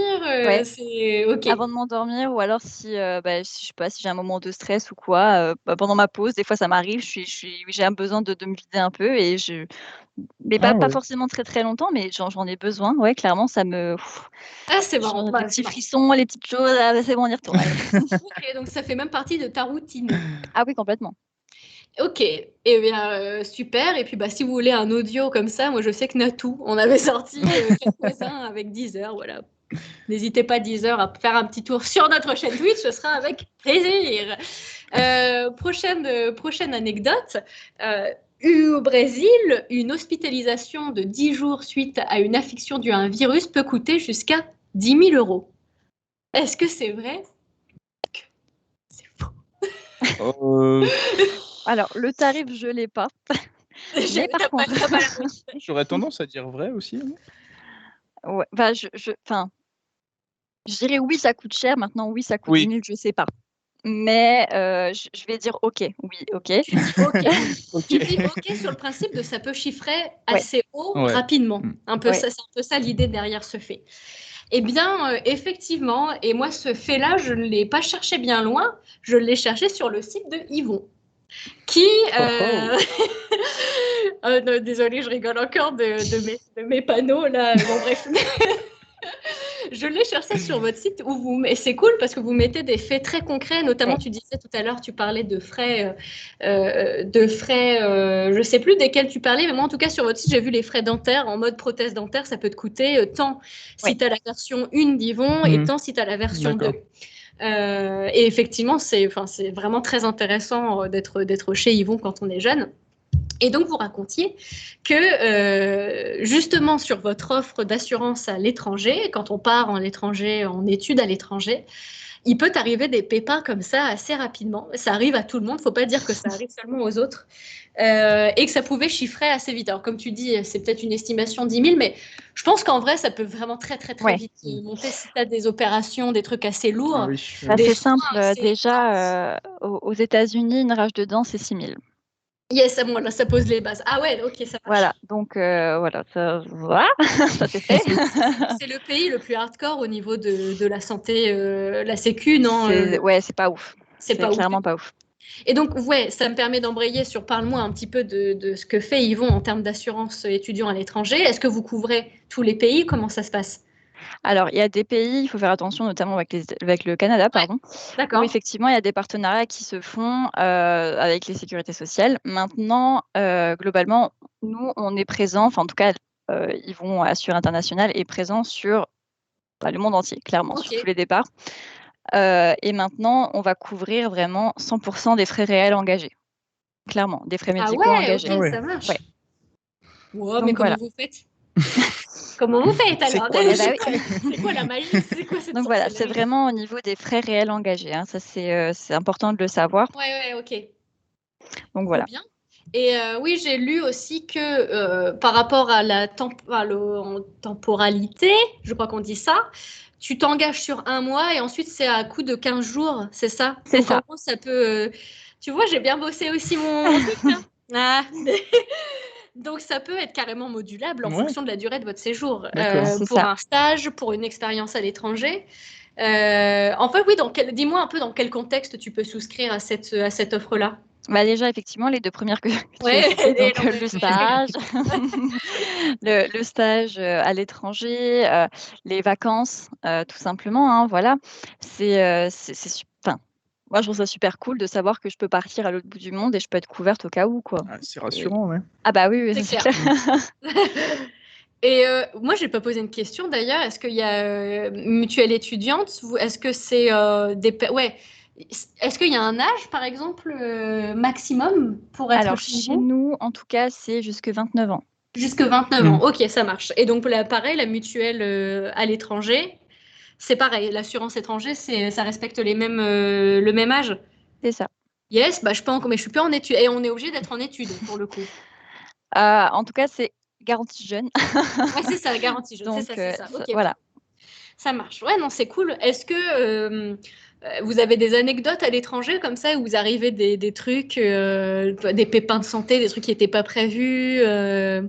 C'est ok. Avant de m'endormir, ou alors si je sais pas, si j'ai un moment de stress ou quoi, pendant ma pause, des fois ça m'arrive, j'ai un besoin de me vider un peu, et mais pas forcément très très longtemps, mais j'en ai besoin. Ouais, clairement, ça me. Ah, c'est bon. Les petits frissons, les petites choses, c'est bon, on y retourne. Ok, donc ça fait même partie de ta routine. Ah oui, complètement. Ok, eh bien super. Et puis si vous voulez un audio comme ça, moi je sais que Natou, on avait sorti quelques-uns avec Deezer, voilà. N'hésitez pas, Deezer, à faire un petit tour sur notre chaîne Twitch, ce sera avec plaisir. Prochaine anecdote. Au Brésil, une hospitalisation de 10 jours suite à une infection due à un virus peut coûter jusqu'à 10 000 €. Est-ce que c'est vrai? C'est faux. Alors, le tarif, je ne l'ai pas. Mais par contre, j'aurais tendance à dire vrai aussi. Ouais, je dirais oui, ça coûte cher. Maintenant, oui, ça coûte 10 000, je ne sais pas. Mais je vais dire OK. Oui, OK. Tu dis OK sur le principe de ça peut chiffrer assez haut rapidement. C'est un peu ça l'idée derrière ce fait. Eh bien, effectivement, et moi, ce fait-là, je ne l'ai pas cherché bien loin. Je l'ai cherché sur le site de Yvon. Qui, non, désolée, je rigole encore de mes panneaux là. Bon, bref, je l'ai cherché sur votre site et c'est cool parce que vous mettez des faits très concrets. Notamment, tu disais tout à l'heure, tu parlais de frais, je sais plus desquels tu parlais, mais moi en tout cas sur votre site, j'ai vu les frais dentaires en mode prothèse dentaire, ça peut te coûter tant si tu as la version 1 d'Yvon et tant si tu as la version 2. Et effectivement, c'est vraiment très intéressant d'être chez Yvon quand on est jeune. Et donc, vous racontiez que justement sur votre offre d'assurance à l'étranger, quand on part en étranger, en études à l'étranger, il peut arriver des pépins comme ça assez rapidement. Ça arrive à tout le monde, il ne faut pas dire que ça arrive seulement aux autres. Et que ça pouvait chiffrer assez vite. Alors, comme tu dis, c'est peut-être une estimation 10 000, mais je pense qu'en vrai, ça peut vraiment très, très, très vite monter si tu as des opérations, des trucs assez lourds. C'est simple. Déjà, aux États-Unis, une rage de dents, c'est 6 000. Yes, bon, là, ça pose les bases. Ah ouais, ok, ça marche. Voilà, donc ça c'est fait. C'est le pays le plus hardcore au niveau de la santé, la sécu, non Ouais, c'est pas ouf. C'est clairement pas ouf. Et donc, ouais, ça me permet d'embrayer sur parle-moi un petit peu de ce que fait Yvon en termes d'assurance étudiant à l'étranger. Est-ce que vous couvrez tous les pays? Comment ça se passe? Alors, il y a des pays, il faut faire attention, notamment avec le Canada, pardon, où D'accord. effectivement, il y a des partenariats qui se font avec les sécurités sociales. Maintenant, globalement, nous, on est présent, enfin, en tout cas, Yvon Assure International est présent sur le monde entier, clairement, sur Ok. tous les départs. Et maintenant, on va couvrir vraiment 100% des frais réels engagés. Clairement, des frais Ah médicaux ouais, engagés. ok, Ah ouais. ça marche. Ouais. Wow, mais Donc, comment voilà. vous faites? Comment vous faites C'est alors? quoi le Eh ben oui. secret? C'est quoi la magie? C'est quoi cette Donc voilà, c'est sorcellerie? vraiment au niveau des frais réels engagés, hein. Ça, c'est important de le savoir. Ouais, ok. Donc Trop voilà. bien. Et oui, j'ai lu aussi que par rapport à la temporalité, je crois qu'on dit ça, tu t'engages sur un mois et ensuite c'est à coup de 15 jours, c'est ça? C'est Donc en ça. gros, ça peut. Tu vois, j'ai bien bossé aussi mon truc là. Ah. Donc ça peut être carrément modulable en Ouais. fonction de la durée de votre séjour. D'accord. C'est Pour ça. un stage, pour une expérience à l'étranger. En fait, oui, dis-moi un peu dans quel contexte tu peux souscrire à cette offre-là. Bah déjà, effectivement, les 2 premières que tu as Ouais, citées, et donc non, le stage, le stage, à l'étranger, les vacances, tout simplement, hein, voilà. C'est enfin, moi, je trouve ça super cool de savoir que je peux partir à l'autre bout du monde et je peux être couverte au cas où, quoi. Ah, c'est Et rassurant, ouais. ah bah oui, c'est ça c'est clair. clair. Et moi, j'ai pas posé une question d'ailleurs. Est-ce qu'il y a mutuelle étudiante? Est-ce que c'est ouais. Est-ce qu'il y a un âge, par exemple, maximum pour être Alors chez chez vous? nous, en tout cas, c'est jusque 29 ans. Jusque 29 ans. Ok, ça marche. Et donc, pareil, la mutuelle à l'étranger, c'est pareil. L'assurance étranger, ça respecte le même âge. C'est ça. Yes, bah, mais je suis plus en études. Et on est obligé d'être en études, pour le coup. En tout cas, c'est garantie jeune. Ouais, c'est ça, garantie jeune. C'est Donc ça, c'est ça. Ok, voilà. ça marche. Ouais, non, c'est cool. Est-ce que vous avez des anecdotes à l'étranger comme ça où vous arrivez des trucs, des pépins de santé, des trucs qui n'étaient pas prévus Est-ce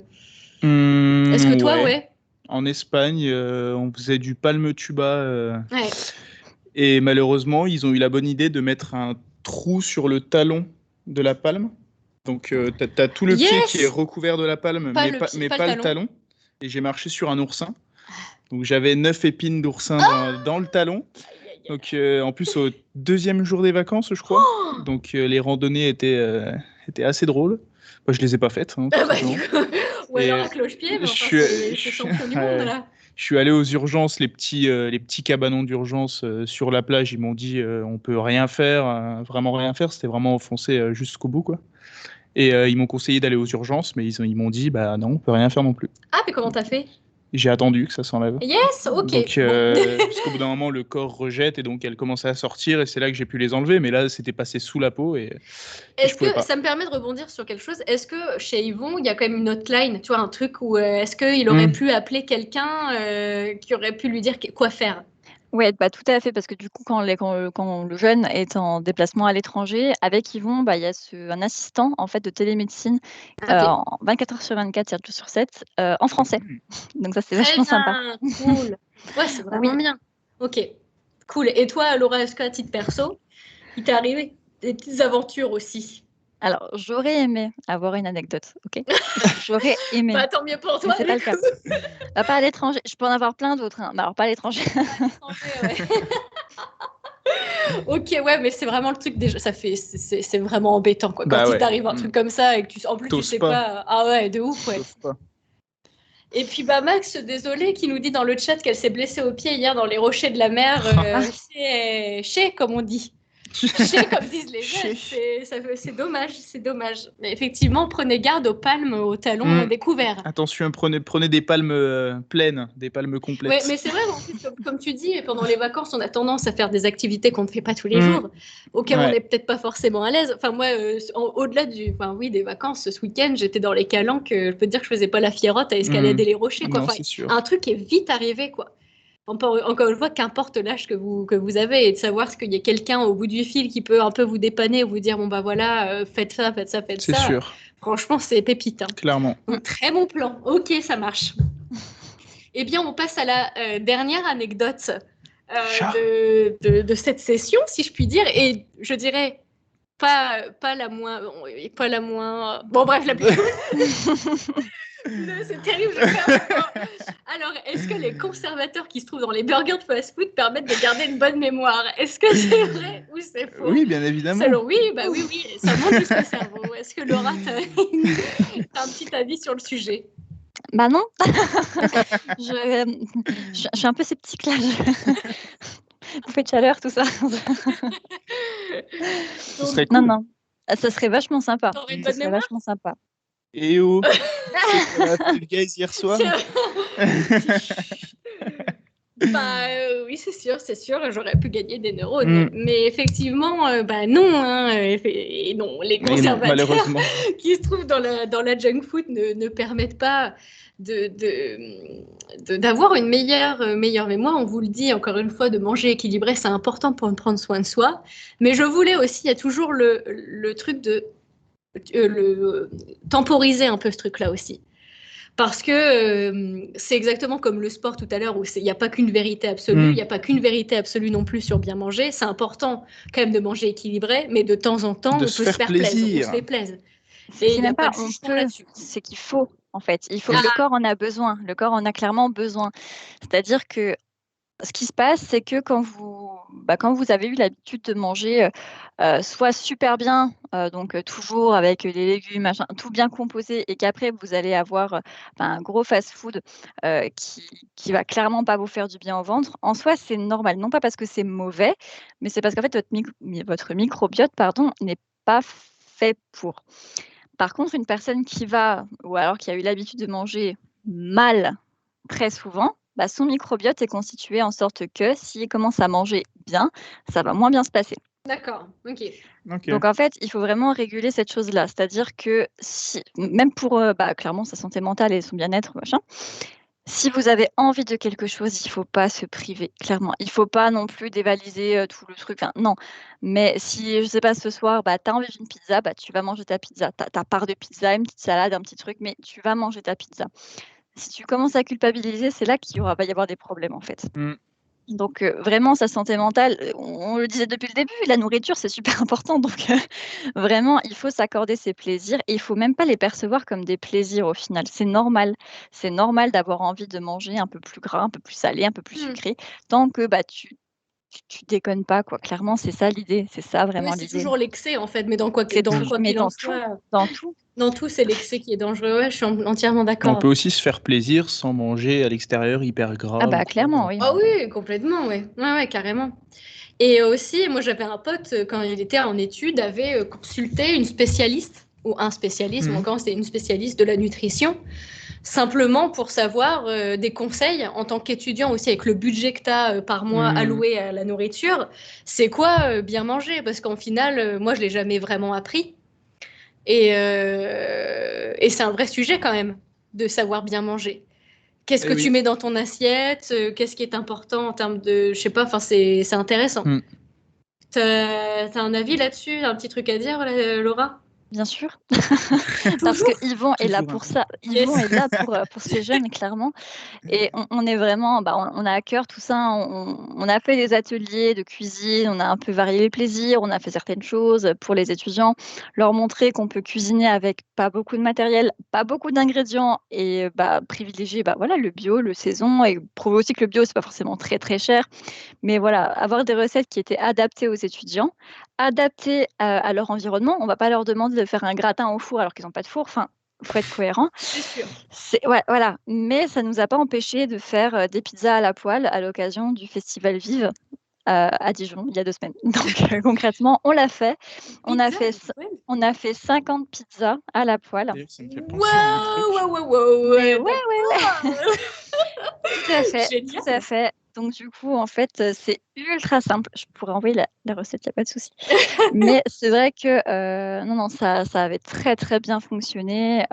que toi, ouais? En Espagne, on faisait du palme tuba Ouais. et malheureusement, ils ont eu la bonne idée de mettre un trou sur le talon de la palme. Donc, tu as tout le pied qui est Yes! recouvert de la palme, Pas mais le pas, pied, mais pas le pas le talon. talon. Et j'ai marché sur un oursin. Donc, j'avais 9 épines d'oursin dans le talon. Aïe, aïe, aïe. Donc, en plus, au deuxième jour des vacances, je crois. Oh! Donc, les randonnées étaient assez drôles. Moi, je les ai pas faites, hein, tout Ah bah, simplement. du coup, ou alors un cloche-pied, mais Je enfin, suis, c'est champion du monde, ouais, là. je suis allé aux urgences, les petits cabanons d'urgence sur la plage. Ils m'ont dit on peut rien faire, vraiment rien faire. C'était vraiment enfoncé jusqu'au bout, quoi. Et ils m'ont conseillé d'aller aux urgences, mais ils m'ont dit bah non, on peut rien faire non plus. Ah, mais comment t'as fait? J'ai attendu que ça s'enlève. Yes, ok. Donc, Bon. parce qu'au bout d'un moment, le corps rejette et donc elle commençait à sortir et c'est là que j'ai pu les enlever. Mais là, c'était passé sous la peau et je Est-ce pouvais que pas. ça me permet de rebondir sur quelque chose? Est-ce que chez Yvon, il y a quand même une hotline, tu vois, un truc où est-ce qu'il aurait pu appeler quelqu'un qui aurait pu lui dire quoi faire? Ouais, bah, tout à fait, parce que du coup, quand le jeune est en déplacement à l'étranger, avec Yvon, bah, il y a un assistant en fait de télémédecine Ok. en 24 heures sur 24, 7 jours sur 7, en français. Donc ça, c'est Très vachement sympa. bien, cool. Ouais, c'est Oui. vraiment bien. Ok, cool. Et toi, Laura, est-ce qu'à titre perso, il t'est arrivé des petites aventures aussi? Alors, j'aurais aimé avoir une anecdote, OK? J'aurais aimé, Bah, tant mieux pour mais toi, c'est du pas le cas. coup. Bah, pas à l'étranger. Je peux en avoir plein d'autres, hein, mais alors pas à l'étranger. À l'étranger, ouais. Ok, ouais, mais c'est vraiment le truc déjà, c'est vraiment embêtant quoi. Quand Bah il ouais. t'arrive un truc comme ça et que en plus tu T'oses sais pas. pas, ah ouais, de ouf, ouais. T'oses pas. Et puis bah Max, désolé, qui nous dit dans le chat qu'elle s'est blessée au pied hier dans les rochers de la mer, chez comme on dit. Chez, comme disent les jeunes, c'est dommage, c'est dommage. Mais effectivement, prenez garde aux palmes, aux talons découverts. Attention, prenez des palmes pleines, des palmes Ouais, complètes. mais c'est vrai, en plus, comme tu dis, pendant les vacances, on a tendance à faire des activités qu'on ne fait pas tous les jours, auxquelles on Ouais. n'est peut-être pas forcément à l'aise. Enfin, moi, au-delà des vacances, ce week-end, j'étais dans les calanques, je peux te dire que je faisais pas la fierotte à escalader les rochers, quoi. Non, Enfin, c'est sûr. un truc qui est vite arrivé, quoi. Encore une fois, qu'importe l'âge que vous avez, et de savoir qu'il y a quelqu'un au bout du fil qui peut un peu vous dépanner, vous dire, bon, bah voilà, faites ça, faites ça, faites C'est ça. sûr, Franchement, c'est pépite, hein. clairement. Un très bon plan. Ok, ça marche. Eh bien, on passe à la dernière anecdote de cette session, si je puis dire. Et je dirais, Pas la moins... Bon, bref, la plus... C'est terrible. Alors, est-ce que les conservateurs qui se trouvent dans les burgers de fast-food permettent de garder une bonne mémoire? Est-ce que c'est vrai ou c'est faux? Oui, bien évidemment. Oui, ça monte jusqu'au cerveau. Est-ce que Laura, t'as un petit avis sur le sujet? Bah non. Je suis un peu sceptique là. Bouffée de chaleur, tout ça. Ce serait cool. Non. Ça serait vachement sympa. T'aurais une bonne mémoire? Vachement sympa. Et oh, c'est qu'on a fait le gaz hier soir. Oui, c'est sûr, j'aurais pu gagner des neurones. Mais effectivement, non. Et non, les conservateurs qui se trouvent dans la junk food ne permettent pas d'avoir une meilleure mémoire. On vous le dit encore une fois, de manger équilibré, c'est important pour prendre soin de soi. Mais je voulais aussi, il y a toujours le truc de temporiser un peu ce truc-là aussi. Parce que c'est exactement comme le sport tout à l'heure, où il n'y a pas qu'une vérité absolue, il n'y a pas qu'une vérité absolue non plus sur bien manger. C'est important quand même de manger équilibré, mais de temps en temps, on peut se faire plaisir. On se fait plaisir. C'est même pas on peut, c'est qu'il faut, en fait. Le corps en a besoin. Le corps en a clairement besoin. C'est-à-dire que ce qui se passe, c'est que quand vous avez eu l'habitude de manger soit super bien, donc toujours avec les légumes, machin, tout bien composé, et qu'après vous allez avoir un gros fast-food qui va clairement pas vous faire du bien au ventre, en soi c'est normal. Non pas parce que c'est mauvais, mais c'est parce qu'en fait votre microbiote n'est pas fait pour. Par contre, une personne qui a eu l'habitude de manger mal très souvent, son microbiote est constitué en sorte que s'il commence à manger bien, ça va moins bien se passer. D'accord, ok. Donc en fait, il faut vraiment réguler cette chose-là. C'est-à-dire que même pour clairement sa santé mentale et son bien-être, machin, si vous avez envie de quelque chose, il ne faut pas se priver, clairement. Il ne faut pas non plus dévaliser tout le truc. Enfin, non. Mais si, je ne sais pas, ce soir, tu as envie d'une pizza, tu vas manger ta pizza. Ta part de pizza, une petite salade, un petit truc, mais tu vas manger ta pizza. Si tu commences à culpabiliser, c'est là qu'il va y avoir des problèmes, en fait. Donc, vraiment, sa santé mentale, on le disait depuis le début, la nourriture, c'est super important. Donc, vraiment, il faut s'accorder ses plaisirs et il ne faut même pas les percevoir comme des plaisirs au final. C'est normal. C'est normal d'avoir envie de manger un peu plus gras, un peu plus salé, un peu plus sucré, tant que tu déconnes pas, quoi. Clairement, c'est ça l'idée. C'est ça vraiment l'idée. C'est toujours l'excès, en fait. Mais dans quoi Dans tout, c'est l'excès qui est dangereux. Ouais, je suis entièrement d'accord. On peut aussi se faire plaisir sans manger à l'extérieur hyper gras. Ah clairement, oui. Ah oui, complètement, ouais. Ouais, carrément. Et aussi, moi, j'avais un pote, quand il était en études, avait consulté une spécialiste, ou un spécialiste, mais quand c'était une spécialiste de la nutrition, simplement pour savoir des conseils en tant qu'étudiant aussi, avec le budget que tu as par mois alloué à la nourriture, c'est quoi bien manger? Parce qu'en final, moi, je ne l'ai jamais vraiment appris. Et c'est un vrai sujet quand même, de savoir bien manger. Qu'est-ce que tu mets dans ton assiette? Qu'est-ce qui est important en termes de... Je sais pas, c'est intéressant. T'as un avis là-dessus? Un petit truc à dire, Laura? Bien sûr, parce que Yvon est là pour ça. Yvon est là pour ces jeunes, clairement. Et on est vraiment, on a à cœur tout ça. On a fait des ateliers de cuisine, on a un peu varié les plaisirs, on a fait certaines choses pour les étudiants, leur montrer qu'on peut cuisiner avec pas beaucoup de matériel, pas beaucoup d'ingrédients et privilégier le bio, le saison, et prouver aussi que le bio, c'est pas forcément très très cher. Mais voilà, avoir des recettes qui étaient adaptées aux étudiants, adaptées à leur environnement. On ne va pas leur demander de faire un gratin au four alors qu'ils n'ont pas de four. Enfin, il faut être cohérent. C'est sûr. Voilà. Mais ça ne nous a pas empêché de faire des pizzas à la poêle à l'occasion du Festival Vive à Dijon il y a 2 semaines. Donc concrètement, on l'a fait. On a fait 50 pizzas à la poêle. Wow. Tout à fait. Donc du coup, en fait, c'est ultra simple. Je pourrais envoyer la recette, il n'y a pas de souci. Mais c'est vrai que ça avait très très bien fonctionné.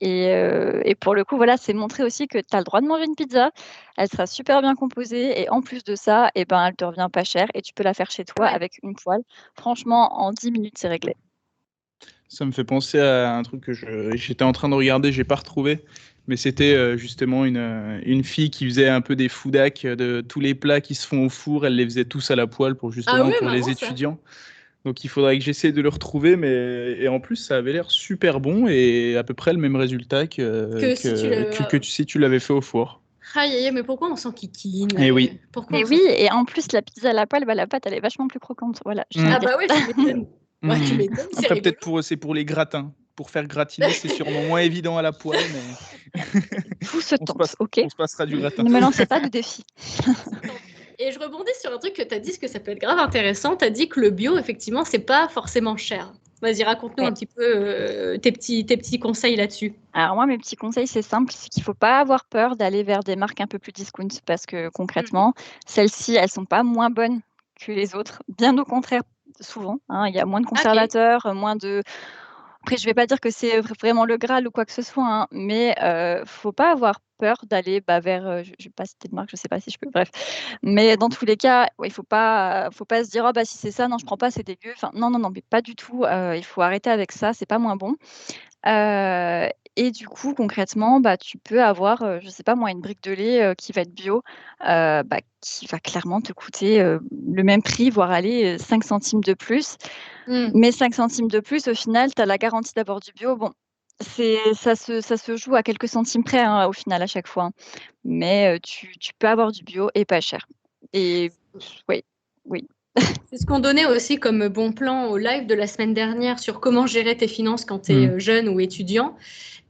Et pour le coup, voilà, c'est montrer aussi que tu as le droit de manger une pizza. Elle sera super bien composée. Et en plus de ça, elle te revient pas cher. Et tu peux la faire chez toi avec une poêle. Franchement, en 10 minutes, c'est réglé. Ça me fait penser à un truc que j'étais en train de regarder, j'ai pas retrouvé. Mais c'était justement une fille qui faisait un peu des foudacs de tous les plats qui se font au four. Elle les faisait tous à la poêle pour les étudiants. Donc il faudrait que j'essaie de le retrouver, et en plus ça avait l'air super bon et à peu près le même résultat que si tu l'avais fait au four. Aïe, mais pourquoi on s'enquiquine? Eh oui. Pourquoi Et oui, et en plus, la pizza à la poêle, la pâte, elle est vachement plus croquante. Voilà. Ah bah ouais, tu m'étonnes. Ouais, tu m'étonnes, c'est Après, rigolo. peut-être c'est pour les gratins. Pour faire gratiner, c'est sûrement moins évident à la poêle, mais Tout se tente, ok. on se passera du gratin. Ne me lancez pas de défi. Et je rebondis sur un truc que tu as dit, que ça peut être grave intéressant. Tu as dit que le bio, effectivement, c'est pas forcément cher. Vas-y, raconte-nous un petit peu tes petits conseils là-dessus. Alors moi, mes petits conseils, c'est simple, c'est qu'il ne faut pas avoir peur d'aller vers des marques un peu plus discount parce que concrètement, celles-ci, elles ne sont pas moins bonnes que les autres. Bien au contraire, souvent. Il y a moins de conservateurs, moins de... Après, je ne vais pas dire que c'est vraiment le Graal ou quoi que ce soit, mais il ne faut pas avoir peur d'aller vers... je ne vais pas citer de marque, je ne sais pas si je peux, bref. Mais dans tous les cas, il ne faut pas se dire « si c'est ça, non, je ne prends pas, c'est dégueu ». Enfin, non, mais pas du tout. Il faut arrêter avec ça, c'est pas moins bon. Et du coup, concrètement, tu peux avoir, je ne sais pas moi, une brique de lait qui va être bio, qui va clairement te coûter le même prix, voire aller 5 centimes de plus. Mais 5 centimes de plus, au final, tu as la garantie d'avoir du bio. Bon, ça se joue à quelques centimes près au final à chaque fois. Mais tu peux avoir du bio et pas cher. Et oui. C'est ce qu'on donnait aussi comme bon plan au live de la semaine dernière sur comment gérer tes finances quand tu es jeune ou étudiant.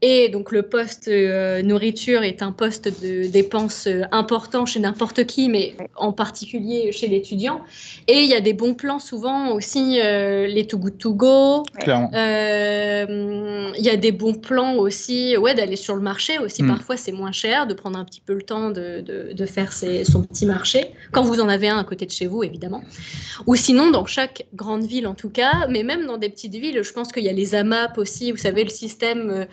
Et donc, le poste nourriture est un poste de dépense important chez n'importe qui, mais en particulier chez l'étudiant. Et il y a des bons plans souvent aussi, les Too Good To Go. Il y a des bons plans aussi, d'aller sur le marché aussi. Parfois, c'est moins cher de prendre un petit peu le temps de faire son petit marché, quand vous en avez un à côté de chez vous, évidemment. Ou sinon, dans chaque grande ville en tout cas, mais même dans des petites villes, je pense qu'il y a les AMAP aussi, vous savez, le système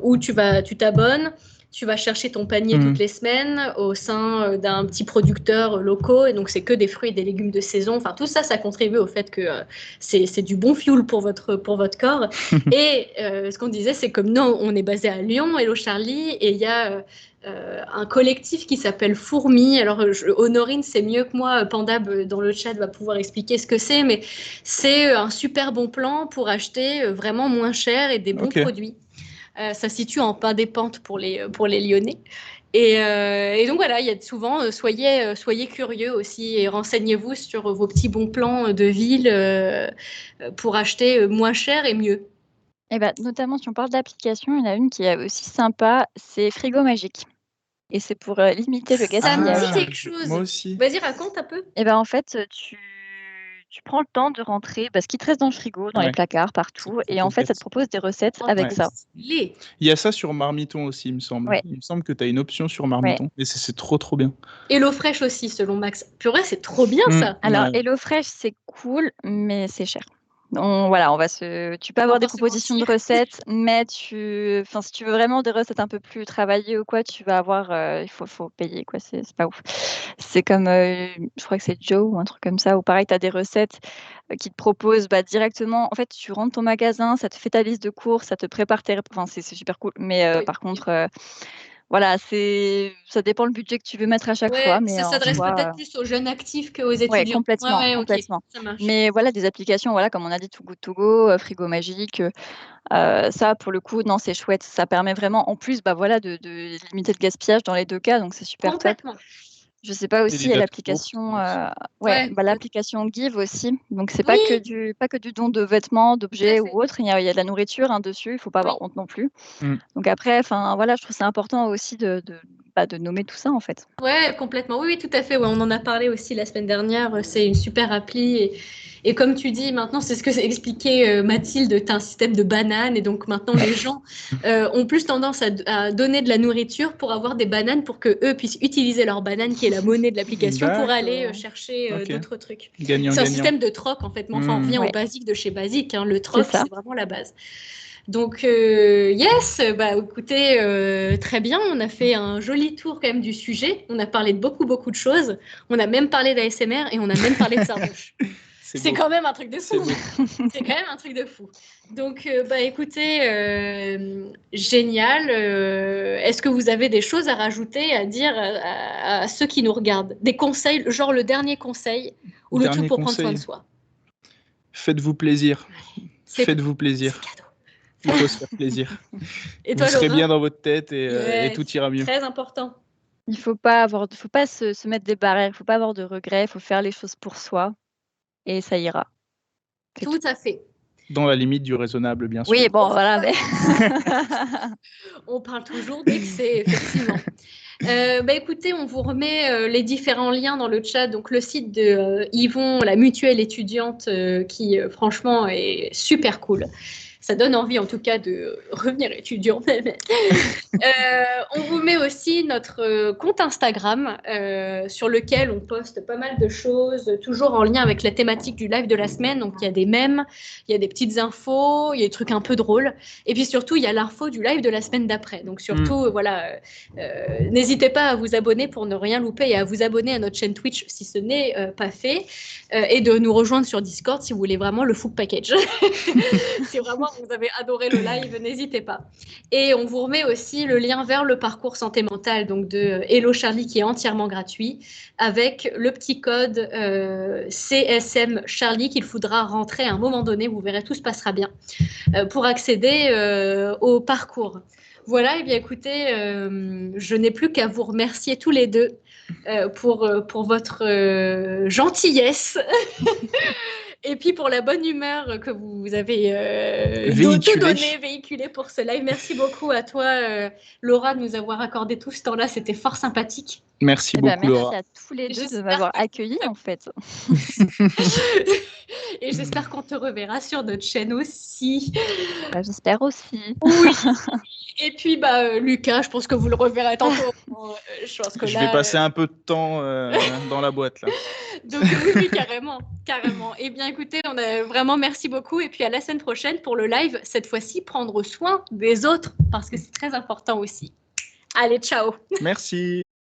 où tu t'abonnes, tu vas chercher ton panier toutes les semaines au sein d'un petit producteur local, et donc c'est que des fruits et des légumes de saison. Enfin, tout ça, ça contribue au fait que c'est du bon fuel pour votre corps. Et ce qu'on disait, c'est comme nous, on est basé à Lyon, Hello Charlie, et il y a un collectif qui s'appelle Fourmi. Alors, Honorine, c'est mieux que moi, Pandab dans le chat va pouvoir expliquer ce que c'est, mais c'est un super bon plan pour acheter vraiment moins cher et des bons produits. Ça se situe en Pain des Pentes pour les Lyonnais. Et donc voilà, il y a souvent, soyez curieux aussi et renseignez-vous sur vos petits bons plans de ville pour acheter moins cher et mieux. Et notamment, si on parle d'application, il y en a une qui est aussi sympa, c'est Frigo Magique. Et c'est pour limiter le gaspillage. Ça me dit quelque chose. Moi aussi. Vas-y, raconte un peu. Et en fait, tu prends le temps de rentrer ce qui te reste dans le frigo, dans les placards, partout. Et en fait, ça te propose des recettes avec ça. Il y a ça sur Marmiton aussi, il me semble. Il me semble que tu as une option sur Marmiton. Et c'est trop bien. HelloFresh aussi, selon Max. Purée, c'est trop bien ça. Alors, HelloFresh, c'est cool, mais c'est cher. Donc, tu peux avoir des propositions de recettes, mais si tu veux vraiment des recettes un peu plus travaillées ou quoi, tu vas avoir, il faut payer, quoi. C'est pas ouf. C'est comme, je crois que c'est Joe ou un truc comme ça, où pareil, tu as des recettes qui te proposent directement. En fait, tu rentres ton magasin, ça te fait ta liste de courses, ça te prépare c'est super cool. Mais par contre, ça dépend le budget que tu veux mettre à chaque fois. Mais ça s'adresse peut-être plus aux jeunes actifs qu'aux étudiants. Oui, complètement. Ça marche. Mais des applications, comme on a dit, Too Good To Go, Frigo Magique, ça, pour le coup, non, c'est chouette. Ça permet vraiment, en plus, de limiter le gaspillage dans les deux cas, donc c'est super top. Je sais pas aussi, il y a l'application, l'application Give aussi. Donc c'est pas que du don de vêtements, d'objets ou autre. Il y a de la nourriture dessus. Il faut pas avoir honte non plus. Donc après, je trouve que c'est important aussi de nommer tout ça en fait. Ouais, complètement. Oui, tout à fait. Ouais, on en a parlé aussi la semaine dernière. C'est une super appli. Et comme tu dis, maintenant, c'est ce que expliquait Mathilde, tu as un système de bananes. Et donc maintenant, les gens ont plus tendance à donner de la nourriture pour avoir des bananes pour qu'eux puissent utiliser leur banane, qui est la monnaie de l'application, pour aller chercher d'autres trucs. C'est un système de troc, en fait. Mais enfin, on revient au basique de chez basique. Le troc, c'est vraiment la base. Donc, écoutez, très bien, on a fait un joli tour quand même du sujet. On a parlé de beaucoup de choses. On a même parlé d'ASMR et on a même parlé de Sardouche. C'est quand même un truc de fou. C'est quand même un truc de fou. Donc, écoutez, génial. Est-ce que vous avez des choses à rajouter, à dire à ceux qui nous regardent? Des conseils, genre le dernier conseil ou le truc pour prendre soin de soi? Faites-vous plaisir. C'est Faites-vous plaisir. cadeau. Il faut se faire plaisir. Et Vous toi, serez Laura? bien dans votre tête et Yes, tout ira mieux. Très important. Il faut pas se mettre des barrières, il faut pas avoir de regrets, il faut faire les choses pour soi et ça ira. C'est Tout à fait. Dans la limite du raisonnable, bien sûr. Oui, bon, voilà, mais On parle toujours d'excès, effectivement. Écoutez, on vous remet les différents liens dans le chat. Donc, le site de Yvon, la mutuelle étudiante, qui franchement est super cool. Ça donne envie, en tout cas, de revenir étudiant. On vous met aussi notre compte Instagram sur lequel on poste pas mal de choses, toujours en lien avec la thématique du live de la semaine. Donc, il y a des mèmes, il y a des petites infos, il y a des trucs un peu drôles. Et puis surtout, il y a l'info du live de la semaine d'après. Donc, surtout, voilà, n'hésitez pas à vous abonner pour ne rien louper et à vous abonner à notre chaîne Twitch si ce n'est pas fait. Et de nous rejoindre sur Discord si vous voulez vraiment le full package. Si vraiment vous avez adoré le live, n'hésitez pas. Et on vous remet aussi le lien vers le parcours santé mentale donc de Hello Charlie qui est entièrement gratuit avec le petit code CSM Charlie qu'il faudra rentrer à un moment donné. Vous verrez, tout se passera bien pour accéder au parcours. Voilà, et bien écoutez, je n'ai plus qu'à vous remercier tous les deux pour votre gentillesse et puis pour la bonne humeur que vous avez véhiculée pour ce live. Merci beaucoup à toi, Laura, de nous avoir accordé tout ce temps-là. C'était fort sympathique. Merci beaucoup, merci Laura. à tous les deux de m'avoir accueilli en fait. Et j'espère qu'on te reverra sur notre chaîne aussi. J'espère aussi. Oui. Et puis Lucas, je pense que vous le reverrez tantôt. Je vais passer un peu de temps dans la boîte là. Donc oui, carrément. Eh bien écoutez, on a vraiment merci beaucoup et puis à la semaine prochaine pour le live. Cette fois-ci, prendre soin des autres parce que c'est très important aussi. Allez, ciao. Merci.